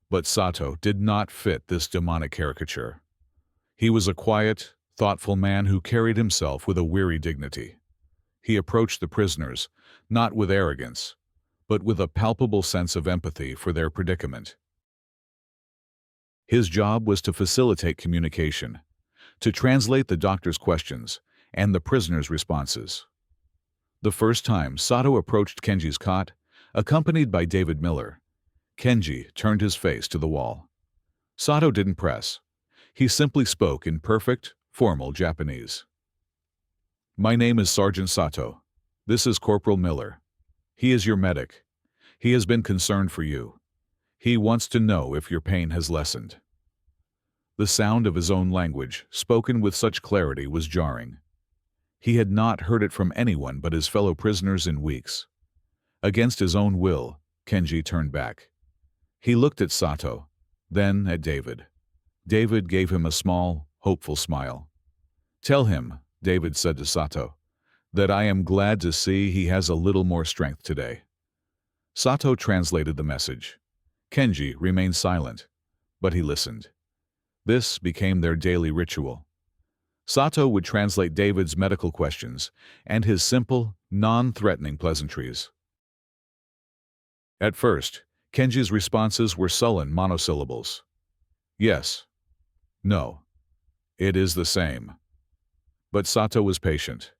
But Sato did not fit this demonic caricature. He was a quiet, thoughtful man who carried himself with a weary dignity. He approached the prisoners, not with arrogance, but with a palpable sense of empathy for their predicament. His job was to facilitate communication, to translate the doctor's questions and the prisoner's responses. The first time Sato approached Kenji's cot, accompanied by David Miller, Kenji turned his face to the wall. Sato didn't press. He simply spoke in perfect, formal Japanese. "My name is Sergeant Sato. This is Corporal Miller. He is your medic. He has been concerned for you. He wants to know if your pain has lessened." The sound of his own language, spoken with such clarity, was jarring. He had not heard it from anyone but his fellow prisoners in weeks. Against his own will, Kenji turned back. He looked at Sato, then at David. David gave him a small, hopeful smile. "Tell him," David said to Sato, "that I am glad to see he has a little more strength today." Sato translated the message. Kenji remained silent, but he listened. This became their daily ritual. Sato would translate David's medical questions and his simple, non-threatening pleasantries. At first, Kenji's responses were sullen monosyllables. "Yes. No. It is the same." But Sato was patient.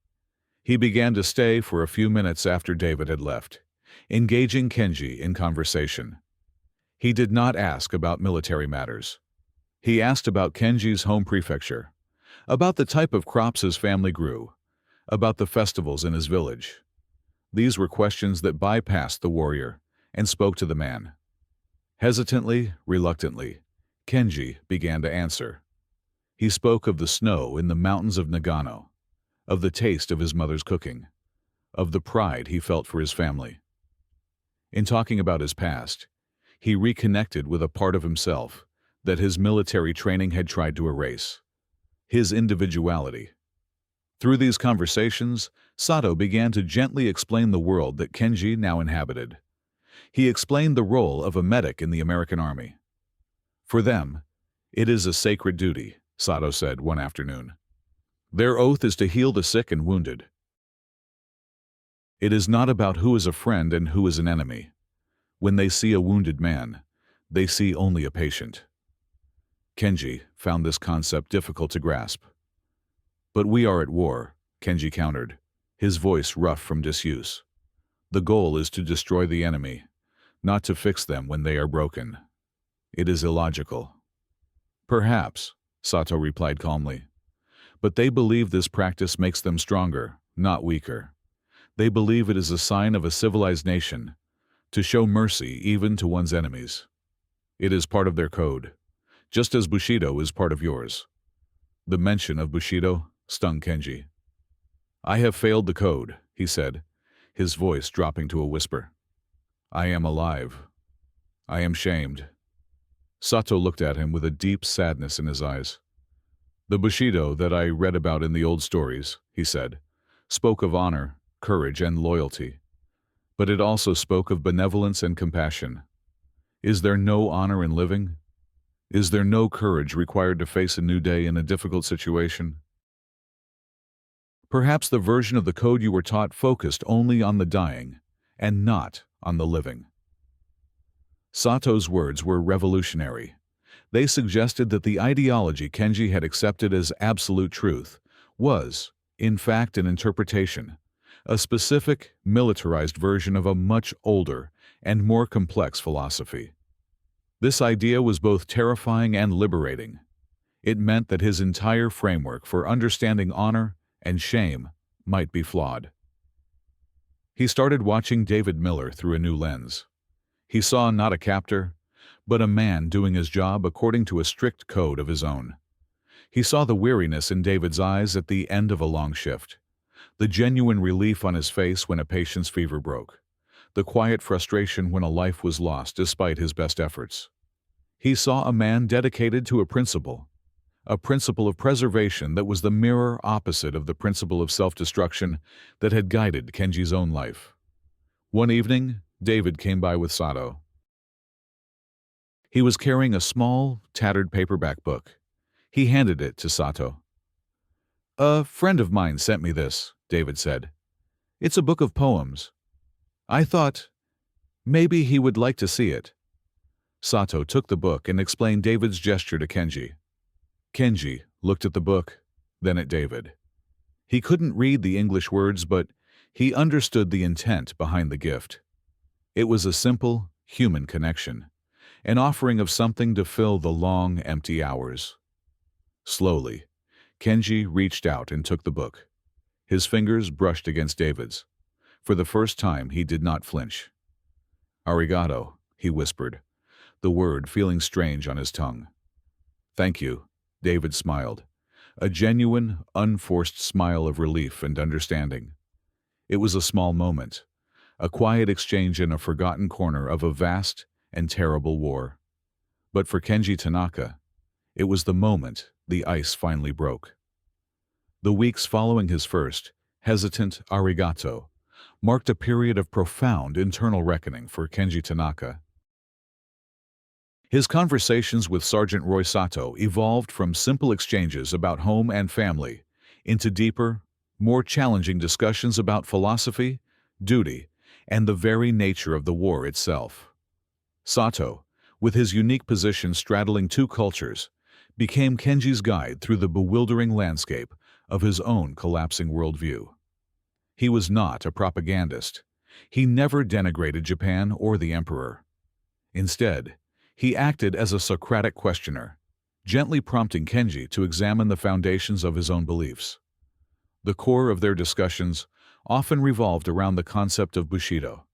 He began to stay for a few minutes after David had left, engaging Kenji in conversation. He did not ask about military matters. He asked about Kenji's home prefecture, about the type of crops his family grew, about the festivals in his village. These were questions that bypassed the warrior and spoke to the man. Hesitantly, reluctantly, Kenji began to answer. He spoke of the snow in the mountains of Nagano, of the taste of his mother's cooking, of the pride he felt for his family. In talking about his past, he reconnected with a part of himself that his military training had tried to erase, his individuality. Through these conversations, Sato began to gently explain the world that Kenji now inhabited. He explained the role of a medic in the American Army. "For them, it is a sacred duty," Sato said one afternoon. "Their oath is to heal the sick and wounded. It is not about who is a friend and who is an enemy. When they see a wounded man, they see only a patient." Kenji found this concept difficult to grasp. "But we are at war," Kenji countered, his voice rough from disuse. "The goal is to destroy the enemy, not to fix them when they are broken. It is illogical." "Perhaps," Sato replied calmly. "But they believe this practice makes them stronger, not weaker. They believe it is a sign of a civilized nation, to show mercy even to one's enemies. It is part of their code, just as Bushido is part of yours." The mention of Bushido stung Kenji. "I have failed the code," he said, his voice dropping to a whisper. "I am alive. I am shamed." Sato looked at him with a deep sadness in his eyes. "The Bushido that I read about in the old stories," he said, "spoke of honor, courage, and loyalty. But it also spoke of benevolence and compassion. Is there no honor in living? Is there no courage required to face a new day in a difficult situation? Perhaps the version of the code you were taught focused only on the dying and not on the living." Sato's words were revolutionary. They suggested that the ideology Kenji had accepted as absolute truth was, in fact an interpretation, a specific, militarized version of a much older and more complex philosophy. This idea was both terrifying and liberating. It meant that his entire framework for understanding honor and shame might be flawed. He started watching David Miller through a new lens. He saw not a captor, but a man doing his job according to a strict code of his own. He saw the weariness in David's eyes at the end of a long shift, the genuine relief on his face when a patient's fever broke, the quiet frustration when a life was lost despite his best efforts. He saw a man dedicated to a principle of preservation that was the mirror opposite of the principle of self-destruction that had guided Kenji's own life. One evening, David came by with Sato. He was carrying a small, tattered paperback book. He handed it to Sato. "A friend of mine sent me this," David said. "It's a book of poems. I thought maybe he would like to see it." Sato took the book and explained David's gesture to Kenji. Kenji looked at the book, then at David. He couldn't read the English words, but he understood the intent behind the gift. It was a simple, human connection, an offering of something to fill the long, empty hours. Slowly, Kenji reached out and took the book. His fingers brushed against David's. For the first time, he did not flinch. "Arigato," he whispered, the word feeling strange on his tongue. "Thank you," David smiled, a genuine, unforced smile of relief and understanding. It was a small moment, a quiet exchange in a forgotten corner of a vast and terrible war. But for Kenji Tanaka, it was the moment the ice finally broke. The weeks following his first, hesitant arigato marked a period of profound internal reckoning for Kenji Tanaka. His conversations with Sergeant Roy Sato evolved from simple exchanges about home and family into deeper, more challenging discussions about philosophy, duty, and the very nature of the war itself. Sato, with his unique position straddling two cultures, became Kenji's guide through the bewildering landscape of his own collapsing worldview. He was not a propagandist. He never denigrated Japan or the emperor. Instead, he acted as a Socratic questioner, gently prompting Kenji to examine the foundations of his own beliefs. The core of their discussions often revolved around the concept of Bushido.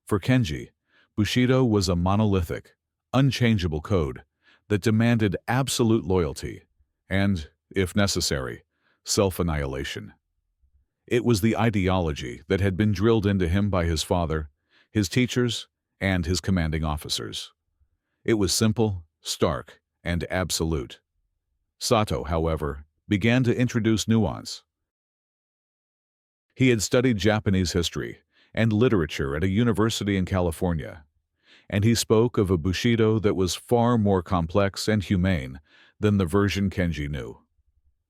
For Kenji, Bushido was a monolithic, unchangeable code that demanded absolute loyalty and, if necessary, self-annihilation. It was the ideology that had been drilled into him by his father, his teachers, and his commanding officers. It was simple, stark, and absolute. Sato, however, began to introduce nuance. He had studied Japanese history and literature at a university in California, and he spoke of a Bushido that was far more complex and humane than the version Kenji knew.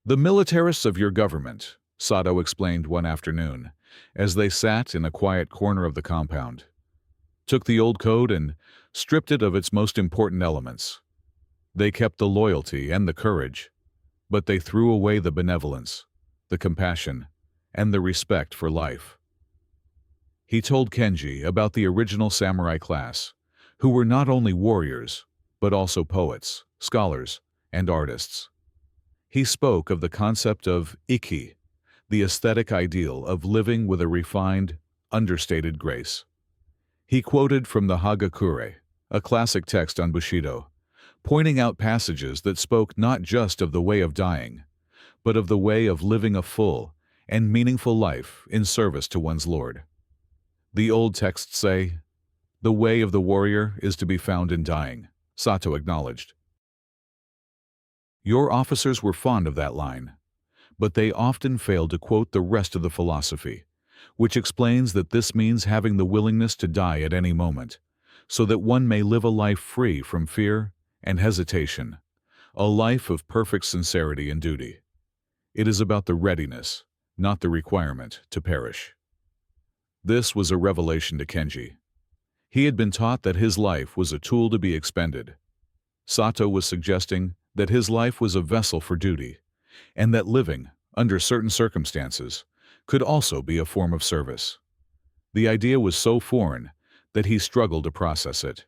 "The militarists of your government," Sato explained one afternoon, as they sat in a quiet corner of the compound, "took the old code and stripped it of its most important elements. They kept the loyalty and the courage, but they threw away the benevolence, the compassion, and the respect for life." He told Kenji about the original samurai class, who were not only warriors, but also poets, scholars, and artists. He spoke of the concept of ikki, the aesthetic ideal of living with a refined, understated grace. He quoted from the Hagakure, a classic text on Bushido, pointing out passages that spoke not just of the way of dying, but of the way of living a full and meaningful life in service to one's Lord. The old texts say, "The way of the warrior is to be found in dying," Sato acknowledged. Your officers were fond of that line, but they often failed to quote the rest of the philosophy, which explains that this means having the willingness to die at any moment, so that one may live a life free from fear and hesitation, a life of perfect sincerity and duty. It is about the readiness, not the requirement, to perish. This was a revelation to Kenji. He had been taught that his life was a tool to be expended. Sato was suggesting that his life was a vessel for duty, and that living, under certain circumstances, could also be a form of service. The idea was so foreign that he struggled to process it.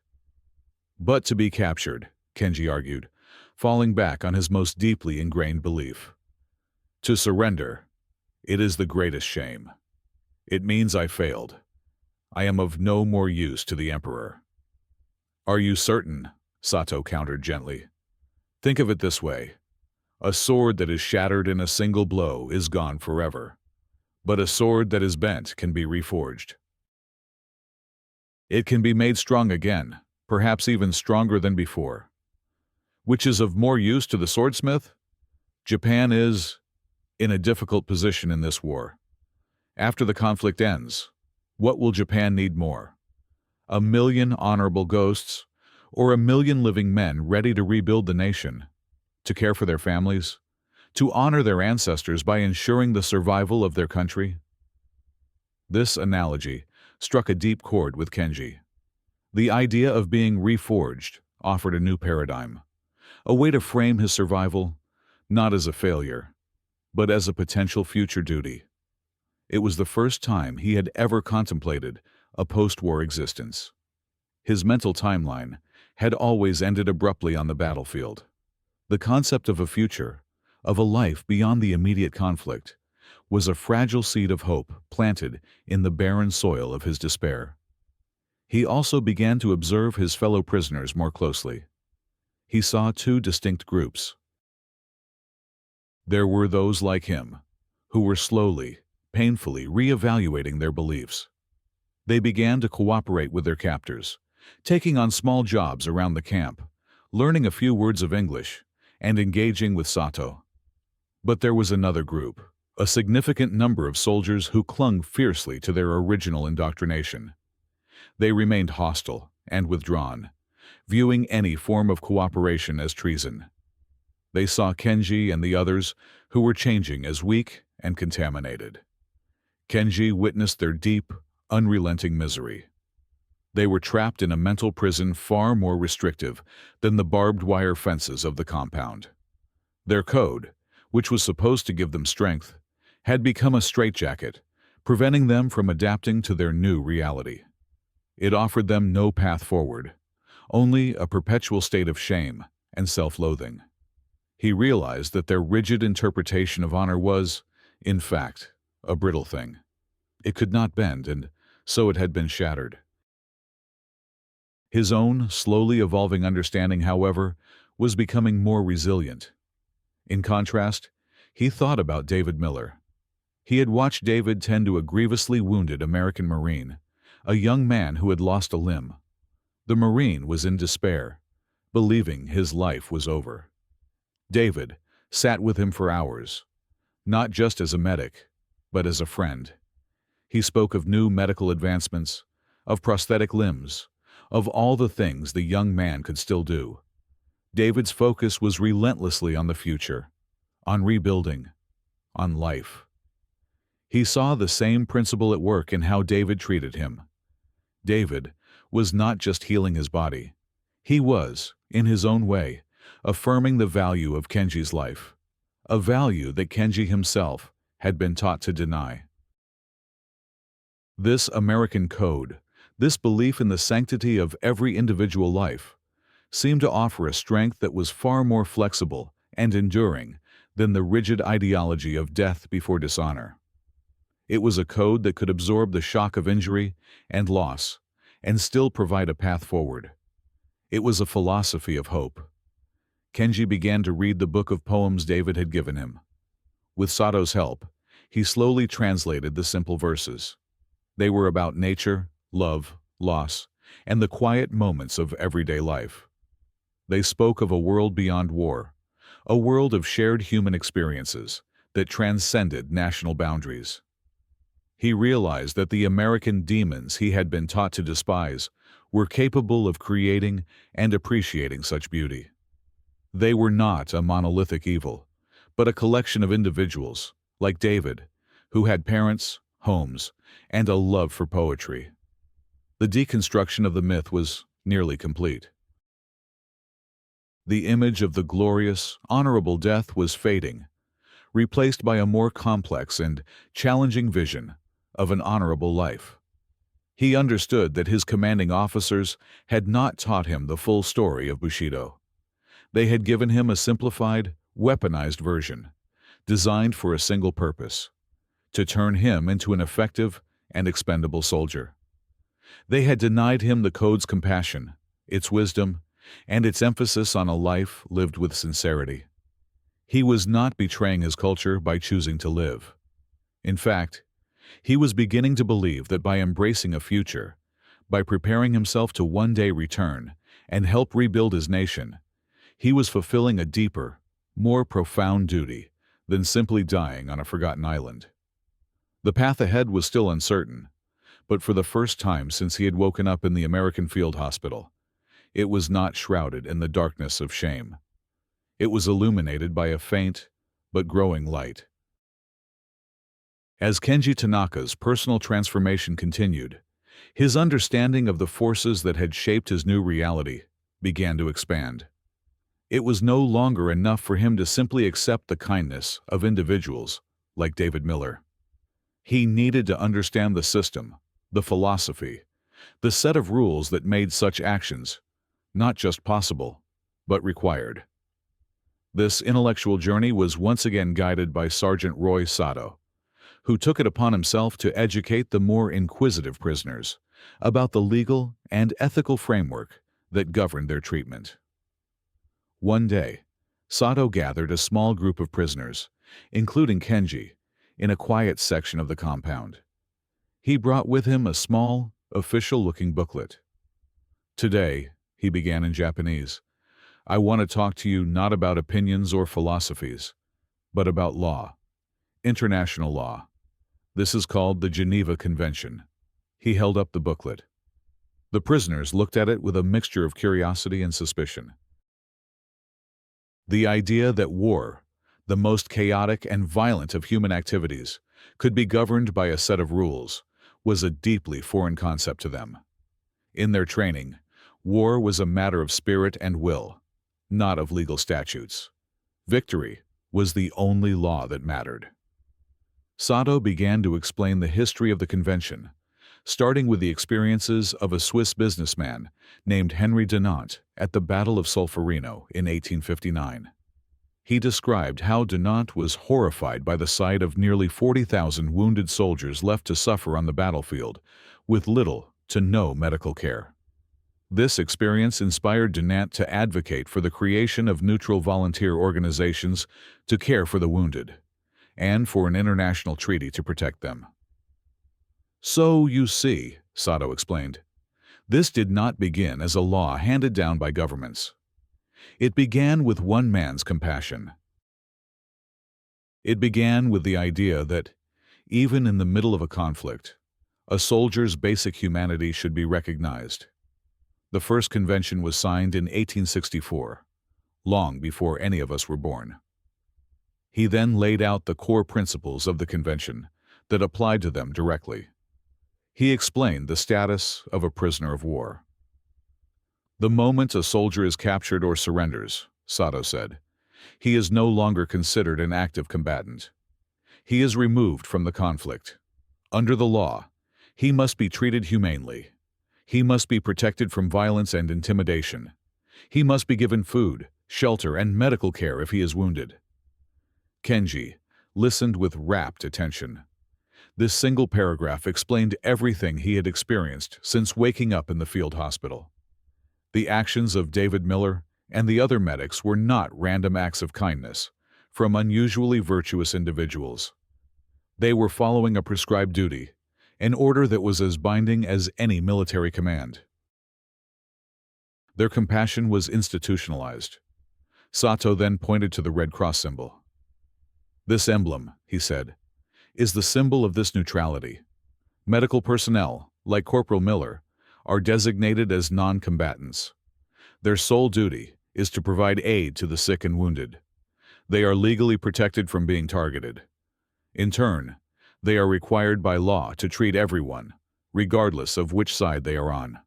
But to be captured, Kenji argued, falling back on his most deeply ingrained belief. To surrender, it is the greatest shame. It means I failed. I am of no more use to the Emperor. Are you certain? Sato countered gently. Think of it this way. A sword that is shattered in a single blow is gone forever. But a sword that is bent can be reforged. It can be made strong again, perhaps even stronger than before. Which is of more use to the swordsmith? Japan is in a difficult position in this war. After the conflict ends, what will Japan need more? 1,000,000 honorable ghosts, or 1,000,000 living men ready to rebuild the nation, to care for their families, to honor their ancestors by ensuring the survival of their country? This analogy struck a deep chord with Kenji. The idea of being reforged offered a new paradigm, a way to frame his survival not as a failure, but as a potential future duty. It was the first time he had ever contemplated a post-war existence. His mental timeline had always ended abruptly on the battlefield. The concept of a future, of a life beyond the immediate conflict, was a fragile seed of hope planted in the barren soil of his despair. He also began to observe his fellow prisoners more closely. He saw two distinct groups. There were those like him, who were slowly, painfully re-evaluating their beliefs. They began to cooperate with their captors, taking on small jobs around the camp, learning a few words of English, and engaging with Sato. But there was another group, a significant number of soldiers who clung fiercely to their original indoctrination. They remained hostile and withdrawn, viewing any form of cooperation as treason. They saw Kenji and the others who were changing as weak and contaminated. Kenji witnessed their deep, unrelenting misery. They were trapped in a mental prison far more restrictive than the barbed wire fences of the compound. Their code, which was supposed to give them strength, had become a straitjacket, preventing them from adapting to their new reality. It offered them no path forward, only a perpetual state of shame and self-loathing. He realized that their rigid interpretation of honor was, in fact, a brittle thing. It could not bend, and so it had been shattered. His own slowly evolving understanding, however, was becoming more resilient. In contrast, he thought about David Miller. He had watched David tend to a grievously wounded American Marine, a young man who had lost a limb. The Marine was in despair, believing his life was over. David sat with him for hours, not just as a medic, but as a friend. He spoke of new medical advancements, of prosthetic limbs, of all the things the young man could still do. David's focus was relentlessly on the future, on rebuilding, on life. He saw the same principle at work in how David treated him. David was not just healing his body. He was, in his own way, affirming the value of Kenji's life, a value that Kenji himself had been taught to deny. This American code, this belief in the sanctity of every individual life, seemed to offer a strength that was far more flexible and enduring than the rigid ideology of death before dishonor. It was a code that could absorb the shock of injury and loss and still provide a path forward. It was a philosophy of hope. Kenji began to read the book of poems David had given him. With Sato's help, he slowly translated the simple verses. They were about nature, love, loss, and the quiet moments of everyday life. They spoke of a world beyond war, a world of shared human experiences that transcended national boundaries. He realized that the American demons he had been taught to despise were capable of creating and appreciating such beauty. They were not a monolithic evil, but a collection of individuals, like David, who had parents, homes, and a love for poetry. The deconstruction of the myth was nearly complete. The image of the glorious, honorable death was fading, replaced by a more complex and challenging vision of an honorable life. He understood that his commanding officers had not taught him the full story of Bushido. They had given him a simplified, weaponized version, designed for a single purpose: to turn him into an effective and expendable soldier. They had denied him the code's compassion, its wisdom, and its emphasis on a life lived with sincerity. He was not betraying his culture by choosing to live. In fact, he was beginning to believe that by embracing a future, by preparing himself to one day return and help rebuild his nation, he was fulfilling a deeper, more profound duty than simply dying on a forgotten island. The path ahead was still uncertain, but for the first time since he had woken up in the American field hospital, it was not shrouded in the darkness of shame. It was illuminated by a faint but growing light. As Kenji Tanaka's personal transformation continued, his understanding of the forces that had shaped his new reality began to expand. It was no longer enough for him to simply accept the kindness of individuals like David Miller. He needed to understand the system, the philosophy, the set of rules that made such actions not just possible, but required. This intellectual journey was once again guided by Sergeant Roy Sato, who took it upon himself to educate the more inquisitive prisoners about the legal and ethical framework that governed their treatment. One day, Sato gathered a small group of prisoners, including Kenji, in a quiet section of the compound. He brought with him a small, official-looking booklet. "Today," he began in Japanese, "I want to talk to you not about opinions or philosophies, but about law, international law. This is called the Geneva Convention." He held up the booklet. The prisoners looked at it with a mixture of curiosity and suspicion. The idea that war, the most chaotic and violent of human activities, could be governed by a set of rules was a deeply foreign concept to them. In their training, war was a matter of spirit and will, not of legal statutes. Victory was the only law that mattered. Sato began to explain the history of the convention, starting with the experiences of a Swiss businessman named Henry Dunant at the Battle of Solferino in 1859. He described how Dunant was horrified by the sight of nearly 40,000 wounded soldiers left to suffer on the battlefield, with little to no medical care. This experience inspired Dunant to advocate for the creation of neutral volunteer organizations to care for the wounded, and for an international treaty to protect them. "So, you see," Sato explained, "this did not begin as a law handed down by governments. It began with one man's compassion. It began with the idea that, even in the middle of a conflict, a soldier's basic humanity should be recognized. The first convention was signed in 1864, long before any of us were born. He then laid out the core principles of the convention that applied to them directly. He explained the status of a prisoner of war. The moment a soldier is captured or surrenders, Sato said, he is no longer considered an active combatant. He is removed from the conflict. Under the law, he must be treated humanely. He must be protected from violence and intimidation. He must be given food, shelter, and medical care if he is wounded." Kenji listened with rapt attention. This single paragraph explained everything he had experienced since waking up in the field hospital. The actions of David Miller and the other medics were not random acts of kindness from unusually virtuous individuals. They were following a prescribed duty, an order that was as binding as any military command. Their compassion was institutionalized. Sato then pointed to the Red Cross symbol. "This emblem," he said, "is the symbol of this neutrality. Medical personnel, like Corporal Miller, are designated as non-combatants. Their sole duty is to provide aid to the sick and wounded. They are legally protected from being targeted. In turn, they are required by law to treat everyone, regardless of which side they are on."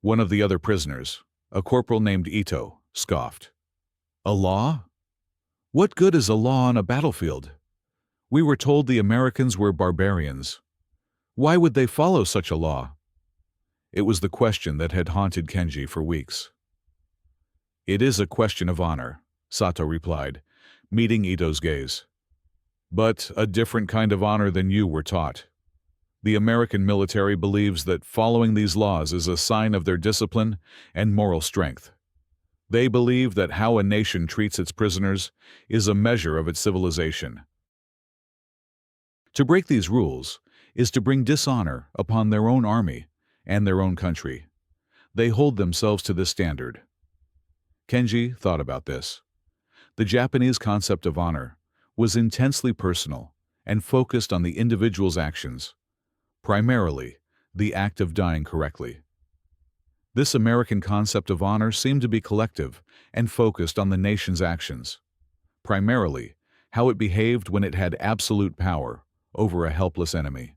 One of the other prisoners, a corporal named Ito, scoffed. "A law? What good is a law on a battlefield? We were told the Americans were barbarians. Why would they follow such a law? It was the question that had haunted Kenji for weeks. It is a question of honor, Sato replied, meeting Ito's gaze. But a different kind of honor than you were taught. The American military believes that following these laws is a sign of their discipline and moral strength. They believe that how a nation treats its prisoners is a measure of its civilization. To break these rules is to bring dishonor upon their own army and their own country. They hold themselves to this standard. Kenji thought about this. The Japanese concept of honor was intensely personal and focused on the individual's actions, primarily the act of dying correctly. This American concept of honor seemed to be collective and focused on the nation's actions, primarily how it behaved when it had absolute power over a helpless enemy.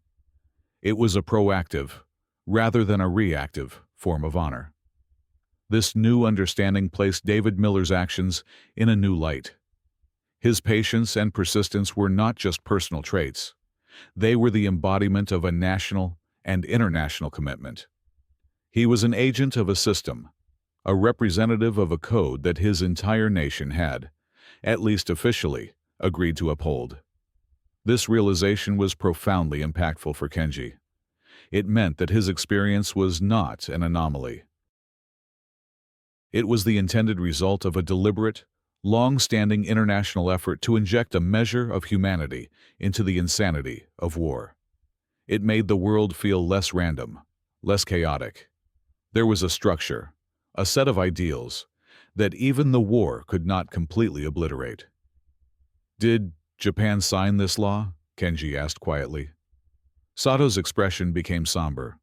It was a proactive, rather than a reactive, form of honor. This new understanding placed David Miller's actions in a new light. His patience and persistence were not just personal traits. They were the embodiment of a national and international commitment. He was an agent of a system, a representative of a code that his entire nation had, at least officially, agreed to uphold. This realization was profoundly impactful for Kenji. It meant that his experience was not an anomaly. It was the intended result of a deliberate, long-standing international effort to inject a measure of humanity into the insanity of war. It made the world feel less random, less chaotic. There was a structure, a set of ideals, that even the war could not completely obliterate. Did Japan sign this law? Kenji asked quietly. Sato's expression became somber.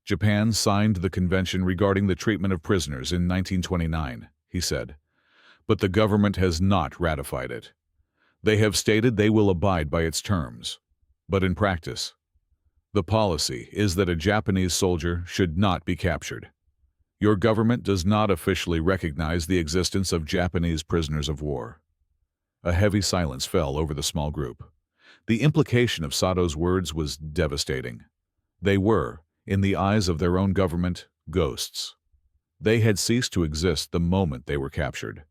Japan signed the convention regarding the treatment of prisoners in 1929, he said, but the government has not ratified it. They have stated they will abide by its terms, but in practice, the policy is that a Japanese soldier should not be captured. Your government does not officially recognize the existence of Japanese prisoners of war. A heavy silence fell over the small group. The implication of Sato's words was devastating. They were, in the eyes of their own government, ghosts. They had ceased to exist the moment they were captured.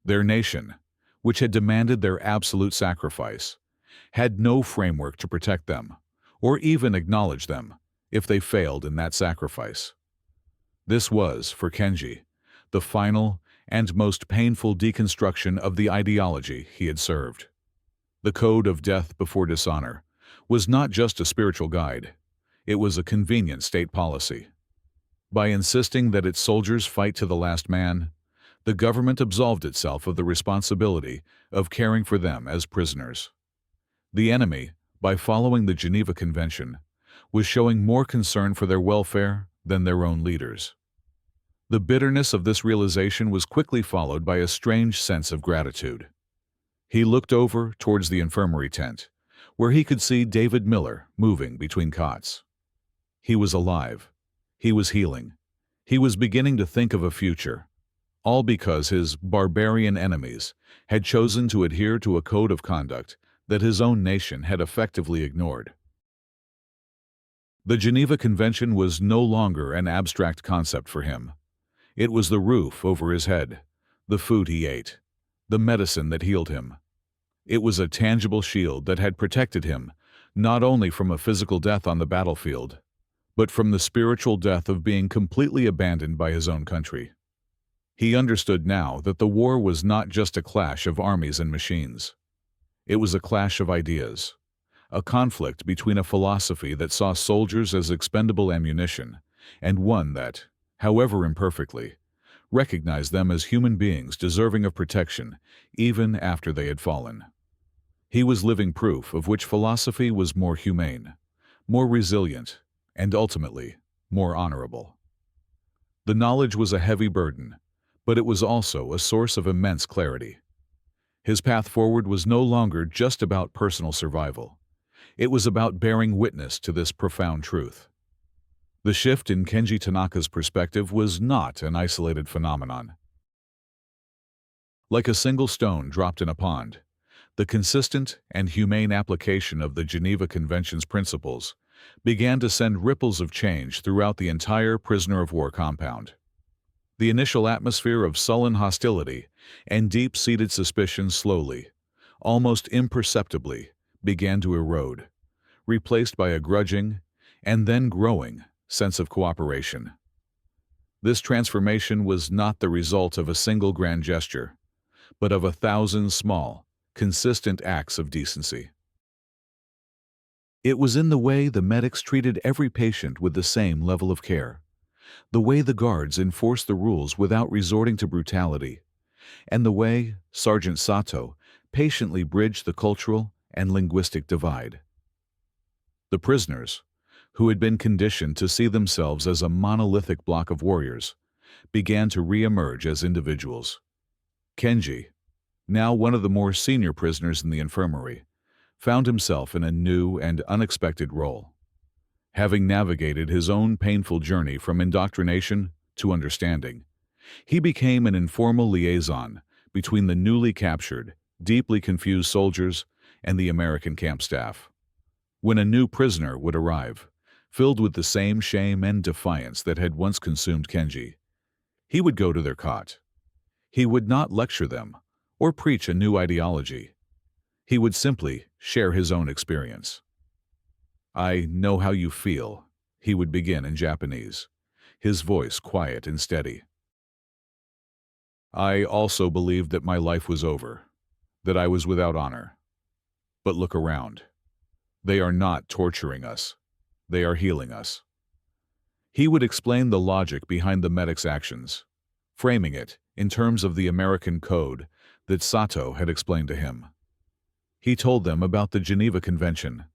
Their nation, which had demanded their absolute sacrifice, had no framework to protect them, or even acknowledge them, if they failed in that sacrifice. This was, for Kenji, the final and most painful deconstruction of the ideology he had served. The code of death before dishonor was not just a spiritual guide, it was a convenient state policy. By insisting that its soldiers fight to the last man, the government absolved itself of the responsibility of caring for them as prisoners. The enemy, by following the Geneva Convention, was showing more concern for their welfare than their own leaders. The bitterness of this realization was quickly followed by a strange sense of gratitude. He looked over towards the infirmary tent, where he could see David Miller moving between cots. He was alive. He was healing. He was beginning to think of a future, all because his barbarian enemies had chosen to adhere to a code of conduct that his own nation had effectively ignored. The Geneva Convention was no longer an abstract concept for him. It was the roof over his head, the food he ate, the medicine that healed him. It was a tangible shield that had protected him, not only from a physical death on the battlefield, but from the spiritual death of being completely abandoned by his own country. He understood now that the war was not just a clash of armies and machines. It was a clash of ideas, a conflict between a philosophy that saw soldiers as expendable ammunition and one that, however imperfectly, recognized them as human beings deserving of protection even after they had fallen. He was living proof of which philosophy was more humane, more resilient, and ultimately more honorable. The knowledge was a heavy burden, but it was also a source of immense clarity. His path forward was no longer just about personal survival. It was about bearing witness to this profound truth. The shift in Kenji Tanaka's perspective was not an isolated phenomenon. Like a single stone dropped in a pond, the consistent and humane application of the Geneva Convention's principles began to send ripples of change throughout the entire prisoner of war compound. The initial atmosphere of sullen hostility and deep-seated suspicion slowly, almost imperceptibly, began to erode, replaced by a grudging and then growing sense of cooperation. This transformation was not the result of a single grand gesture, but of 1,000 small, consistent acts of decency. It was in the way the medics treated every patient with the same level of care, the way the guards enforced the rules without resorting to brutality, and the way Sergeant Sato patiently bridged the cultural and linguistic divide. The prisoners, who had been conditioned to see themselves as a monolithic block of warriors, began to re-emerge as individuals. Kenji, now one of the more senior prisoners in the infirmary, found himself in a new and unexpected role. Having navigated his own painful journey from indoctrination to understanding, he became an informal liaison between the newly captured, deeply confused soldiers and the American camp staff. When a new prisoner would arrive, filled with the same shame and defiance that had once consumed Kenji, he would go to their cot. He would not lecture them or preach a new ideology. He would simply share his own experience. "I know how you feel," he would begin in Japanese, his voice quiet and steady. "I also believed that my life was over, that I was without honor. But look around. They are not torturing us. They are healing us." He would explain the logic behind the medic's actions, framing it in terms of the American code that Sato had explained to him. He told them about the Geneva Convention,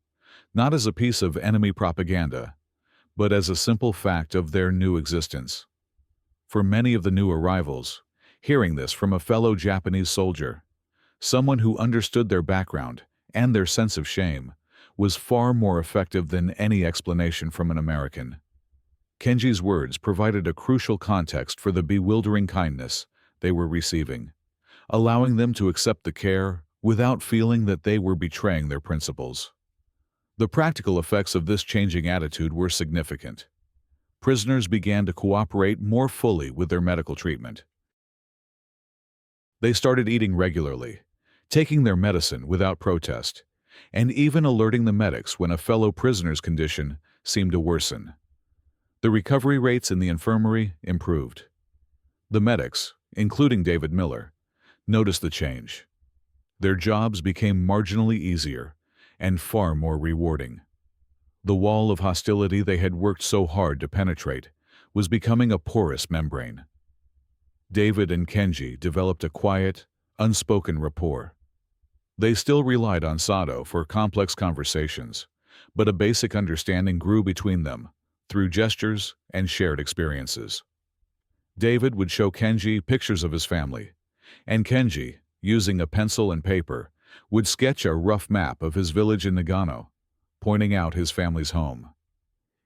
not as a piece of enemy propaganda, but as a simple fact of their new existence. For many of the new arrivals, hearing this from a fellow Japanese soldier, someone who understood their background and their sense of shame, was far more effective than any explanation from an American. Kenji's words provided a crucial context for the bewildering kindness they were receiving, allowing them to accept the care without feeling that they were betraying their principles. The practical effects of this changing attitude were significant. Prisoners began to cooperate more fully with their medical treatment. They started eating regularly, taking their medicine without protest, and even alerting the medics when a fellow prisoner's condition seemed to worsen. The recovery rates in the infirmary improved. The medics, including David Miller, noticed the change. Their jobs became marginally easier and far more rewarding. The wall of hostility they had worked so hard to penetrate was becoming a porous membrane. David and Kenji developed a quiet, unspoken rapport. They still relied on Sato for complex conversations, but a basic understanding grew between them through gestures and shared experiences. David would show Kenji pictures of his family, and Kenji, using a pencil and paper, would sketch a rough map of his village in Nagano, pointing out his family's home.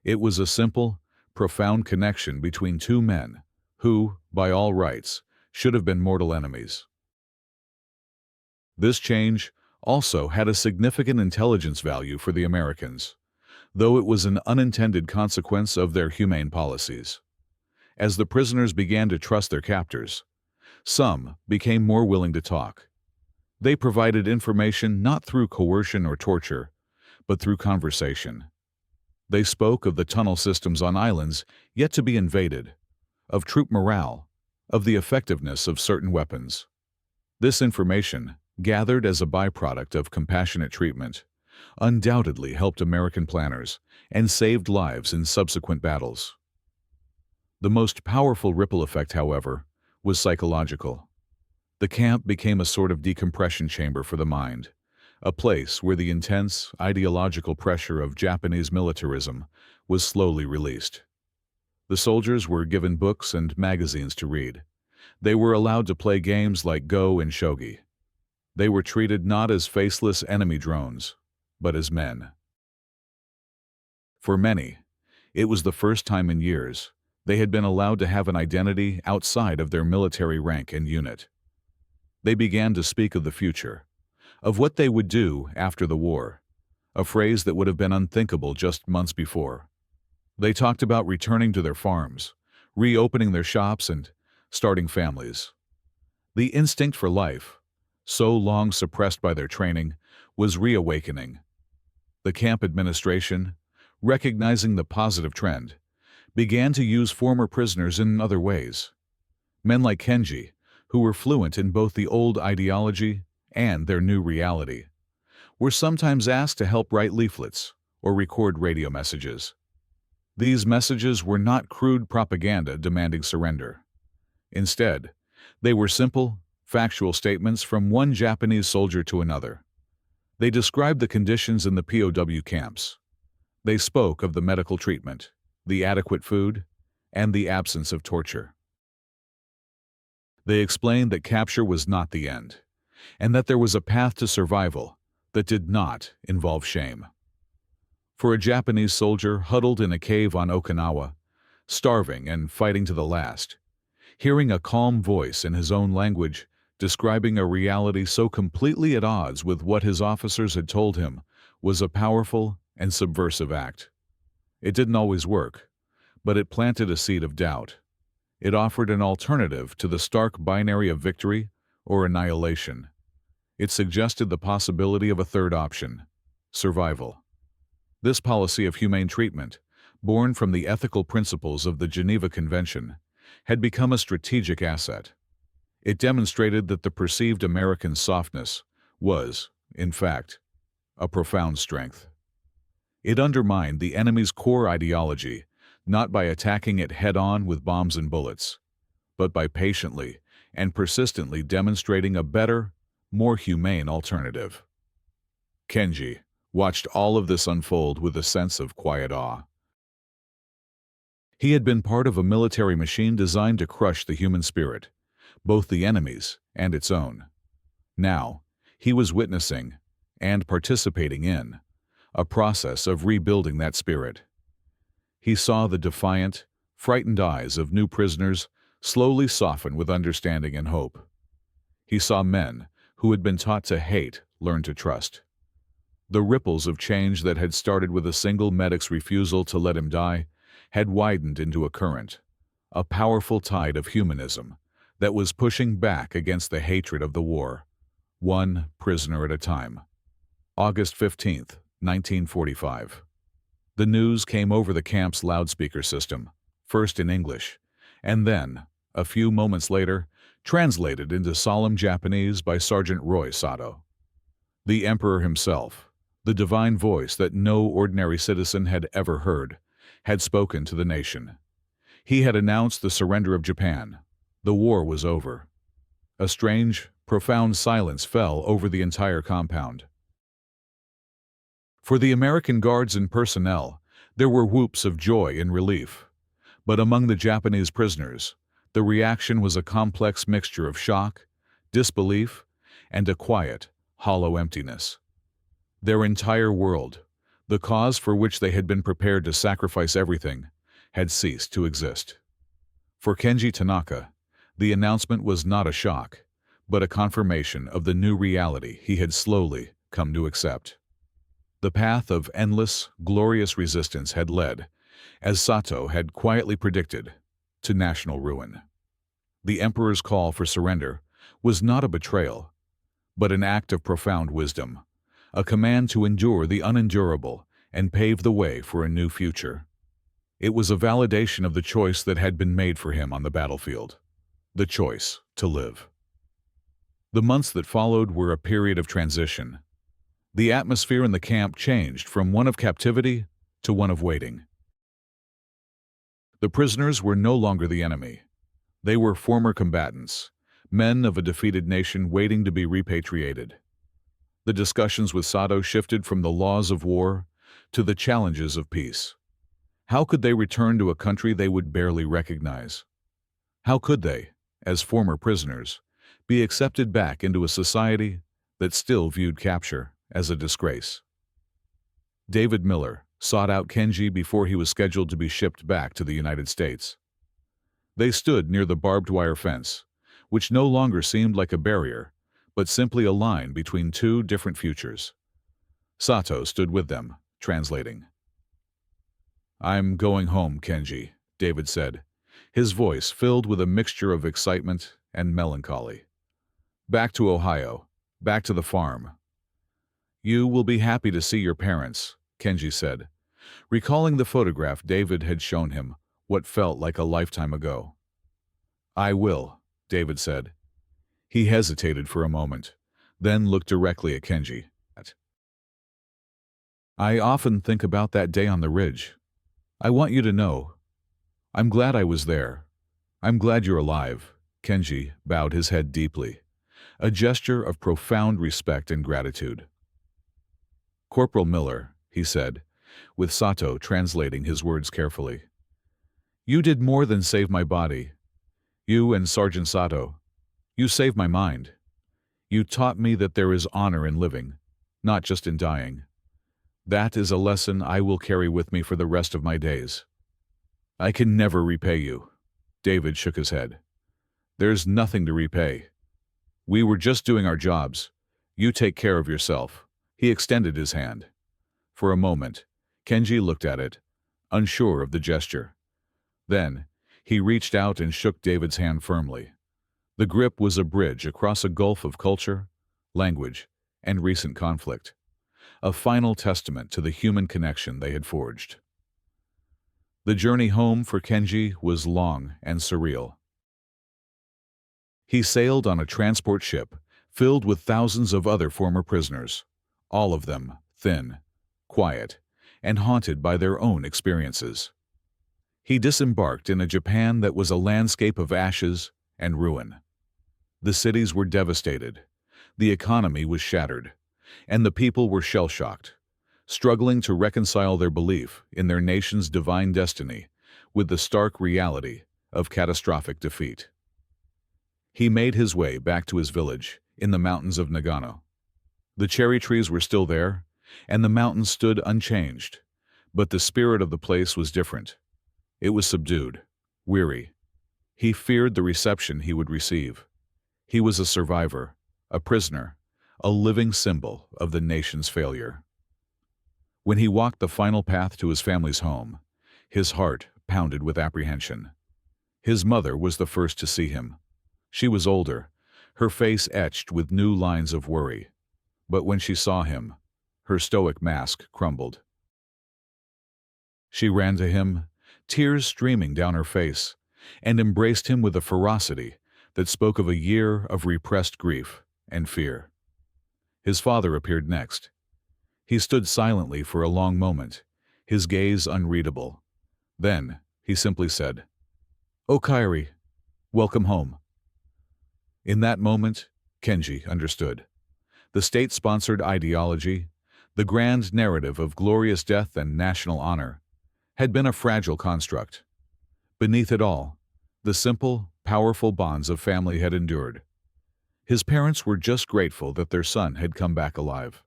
It was a simple, profound connection between two men who, by all rights, should have been mortal enemies. This change also had a significant intelligence value for the Americans, though it was an unintended consequence of their humane policies. As the prisoners began to trust their captors, some became more willing to talk. They provided information not through coercion or torture, but through conversation. They spoke of the tunnel systems on islands yet to be invaded, of troop morale, of the effectiveness of certain weapons. This information, gathered as a byproduct of compassionate treatment, undoubtedly helped American planners and saved lives in subsequent battles. The most powerful ripple effect, however, was psychological. The camp became a sort of decompression chamber for the mind, a place where the intense ideological pressure of Japanese militarism was slowly released. The soldiers were given books and magazines to read. They were allowed to play games like Go and Shogi. They were treated not as faceless enemy drones, but as men. For many, it was the first time in years they had been allowed to have an identity outside of their military rank and unit. They began to speak of the future, of what they would do after the war, a phrase that would have been unthinkable just months before. They talked about returning to their farms, reopening their shops, and starting families. The instinct for life, so long suppressed by their training, was reawakening. The camp administration, recognizing the positive trend, began to use former prisoners in other ways. Men like Kenji, who were fluent in both the old ideology and their new reality, were sometimes asked to help write leaflets or record radio messages. These messages were not crude propaganda demanding surrender. Instead, they were simple, factual statements from one Japanese soldier to another. They described the conditions in the POW camps. They spoke of the medical treatment, the adequate food, and the absence of torture. They explained that capture was not the end, and that there was a path to survival that did not involve shame. For a Japanese soldier huddled in a cave on Okinawa, starving and fighting to the last, hearing a calm voice in his own language describing a reality so completely at odds with what his officers had told him was a powerful and subversive act. It didn't always work, but it planted a seed of doubt. It offered an alternative to the stark binary of victory or annihilation. It suggested the possibility of a third option: survival. This policy of humane treatment, born from the ethical principles of the Geneva Convention, had become a strategic asset. It demonstrated that the perceived American softness was, in fact, a profound strength. It undermined the enemy's core ideology, not by attacking it head-on with bombs and bullets, but by patiently and persistently demonstrating a better, more humane alternative. Kenji watched all of this unfold with a sense of quiet awe. He had been part of a military machine designed to crush the human spirit, both the enemy's and its own. Now, he was witnessing, and participating in, a process of rebuilding that spirit. He saw the defiant, frightened eyes of new prisoners slowly soften with understanding and hope. He saw men who had been taught to hate learn to trust. The ripples of change that had started with a single medic's refusal to let him die had widened into a current, a powerful tide of humanism that was pushing back against the hatred of the war, one prisoner at a time. August 15, 1945. The news came over the camp's loudspeaker system, first in English, and then, a few moments later, translated into solemn Japanese by Sergeant Roy Sato. The Emperor himself, the divine voice that no ordinary citizen had ever heard, had spoken to the nation. He had announced the surrender of Japan. The war was over. A strange, profound silence fell over the entire compound. For the American guards and personnel, there were whoops of joy and relief. But among the Japanese prisoners, the reaction was a complex mixture of shock, disbelief, and a quiet, hollow emptiness. Their entire world, the cause for which they had been prepared to sacrifice everything, had ceased to exist. For Kenji Tanaka, the announcement was not a shock, but a confirmation of the new reality he had slowly come to accept. The path of endless, glorious resistance had led, as Sato had quietly predicted, to national ruin. The Emperor's call for surrender was not a betrayal, but an act of profound wisdom, a command to endure the unendurable and pave the way for a new future. It was a validation of the choice that had been made for him on the battlefield, the choice to live. The months that followed were a period of transition. The atmosphere in the camp changed from one of captivity to one of waiting. The prisoners were no longer the enemy. They were former combatants, men of a defeated nation waiting to be repatriated. The discussions with Sato shifted from the laws of war to the challenges of peace. How could they return to a country they would barely recognize? How could they, as former prisoners, be accepted back into a society that still viewed capture as a disgrace? David Miller sought out Kenji before he was scheduled to be shipped back to the United States. They stood near the barbed wire fence, which no longer seemed like a barrier, but simply a line between two different futures. Sato stood with them, translating. "I'm going home, Kenji," David said, his voice filled with a mixture of excitement and melancholy. "Back to Ohio, back to the farm." "You will be happy to see your parents," Kenji said, recalling the photograph David had shown him, what felt like a lifetime ago. "I will," David said. He hesitated for a moment, then looked directly at Kenji. "I often think about that day on the ridge. I want you to know. I'm glad I was there. I'm glad you're alive." Kenji bowed his head deeply, a gesture of profound respect and gratitude. "Corporal Miller," he said, with Sato translating his words carefully. "You did more than save my body. You and Sergeant Sato, you saved my mind. You taught me that there is honor in living, not just in dying. That is a lesson I will carry with me for the rest of my days." "I can never repay you." David shook his head. "There's nothing to repay. We were just doing our jobs. You take care of yourself." He extended his hand. For a moment, Kenji looked at it, unsure of the gesture. Then, he reached out and shook David's hand firmly. The grip was a bridge across a gulf of culture, language, and recent conflict, a final testament to the human connection they had forged. The journey home for Kenji was long and surreal. He sailed on a transport ship filled with thousands of other former prisoners, all of them thin, quiet, and haunted by their own experiences. He disembarked in a Japan that was a landscape of ashes and ruin. The cities were devastated, the economy was shattered, and the people were shell-shocked, struggling to reconcile their belief in their nation's divine destiny with the stark reality of catastrophic defeat. He made his way back to his village in the mountains of Nagano. The cherry trees were still there, and the mountains stood unchanged, but the spirit of the place was different. It was subdued, weary. He feared the reception he would receive. He was a survivor, a prisoner, a living symbol of the nation's failure. When he walked the final path to his family's home, his heart pounded with apprehension. His mother was the first to see him. She was older, her face etched with new lines of worry. But when she saw him, her stoic mask crumbled. She ran to him, tears streaming down her face, and embraced him with a ferocity that spoke of a year of repressed grief and fear. His father appeared next. He stood silently for a long moment, his gaze unreadable. Then he simply said, "O Kairi, welcome home." In that moment, Kenji understood. The state-sponsored ideology, the grand narrative of glorious death and national honor, had been a fragile construct. Beneath it all, the simple, powerful bonds of family had endured. His parents were just grateful that their son had come back alive.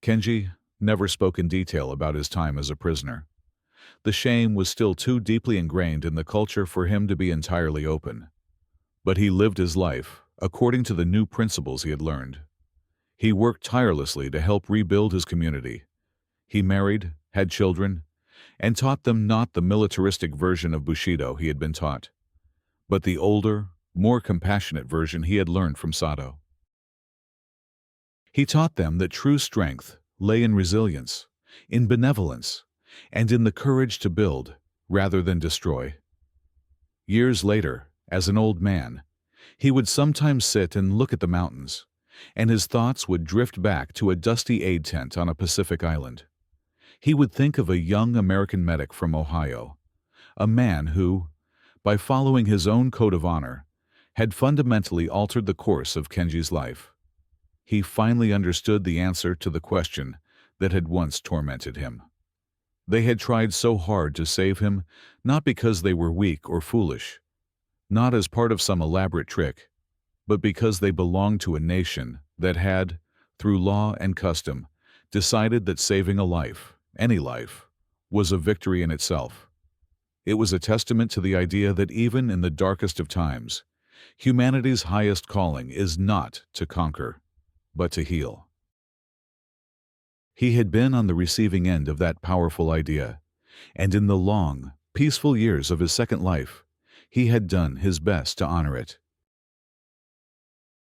Kenji never spoke in detail about his time as a prisoner. The shame was still too deeply ingrained in the culture for him to be entirely open. But he lived his life according to the new principles he had learned. He worked tirelessly to help rebuild his community. He married, had children, and taught them not the militaristic version of Bushido he had been taught, but the older, more compassionate version he had learned from Sato. He taught them that true strength lay in resilience, in benevolence, and in the courage to build rather than destroy. Years later, as an old man, he would sometimes sit and look at the mountains, and his thoughts would drift back to a dusty aid tent on a Pacific island. He would think of a young American medic from Ohio, a man who, by following his own code of honor, had fundamentally altered the course of Kenji's life. He finally understood the answer to the question that had once tormented him. They had tried so hard to save him, not because they were weak or foolish, not as part of some elaborate trick, but because they belonged to a nation that had, through law and custom, decided that saving a life, any life, was a victory in itself. It was a testament to the idea that even in the darkest of times, Humanity's highest calling is not to conquer, but to heal. He had been on the receiving end of that powerful idea, and in the long, peaceful years of his second life, he had done his best to honor it.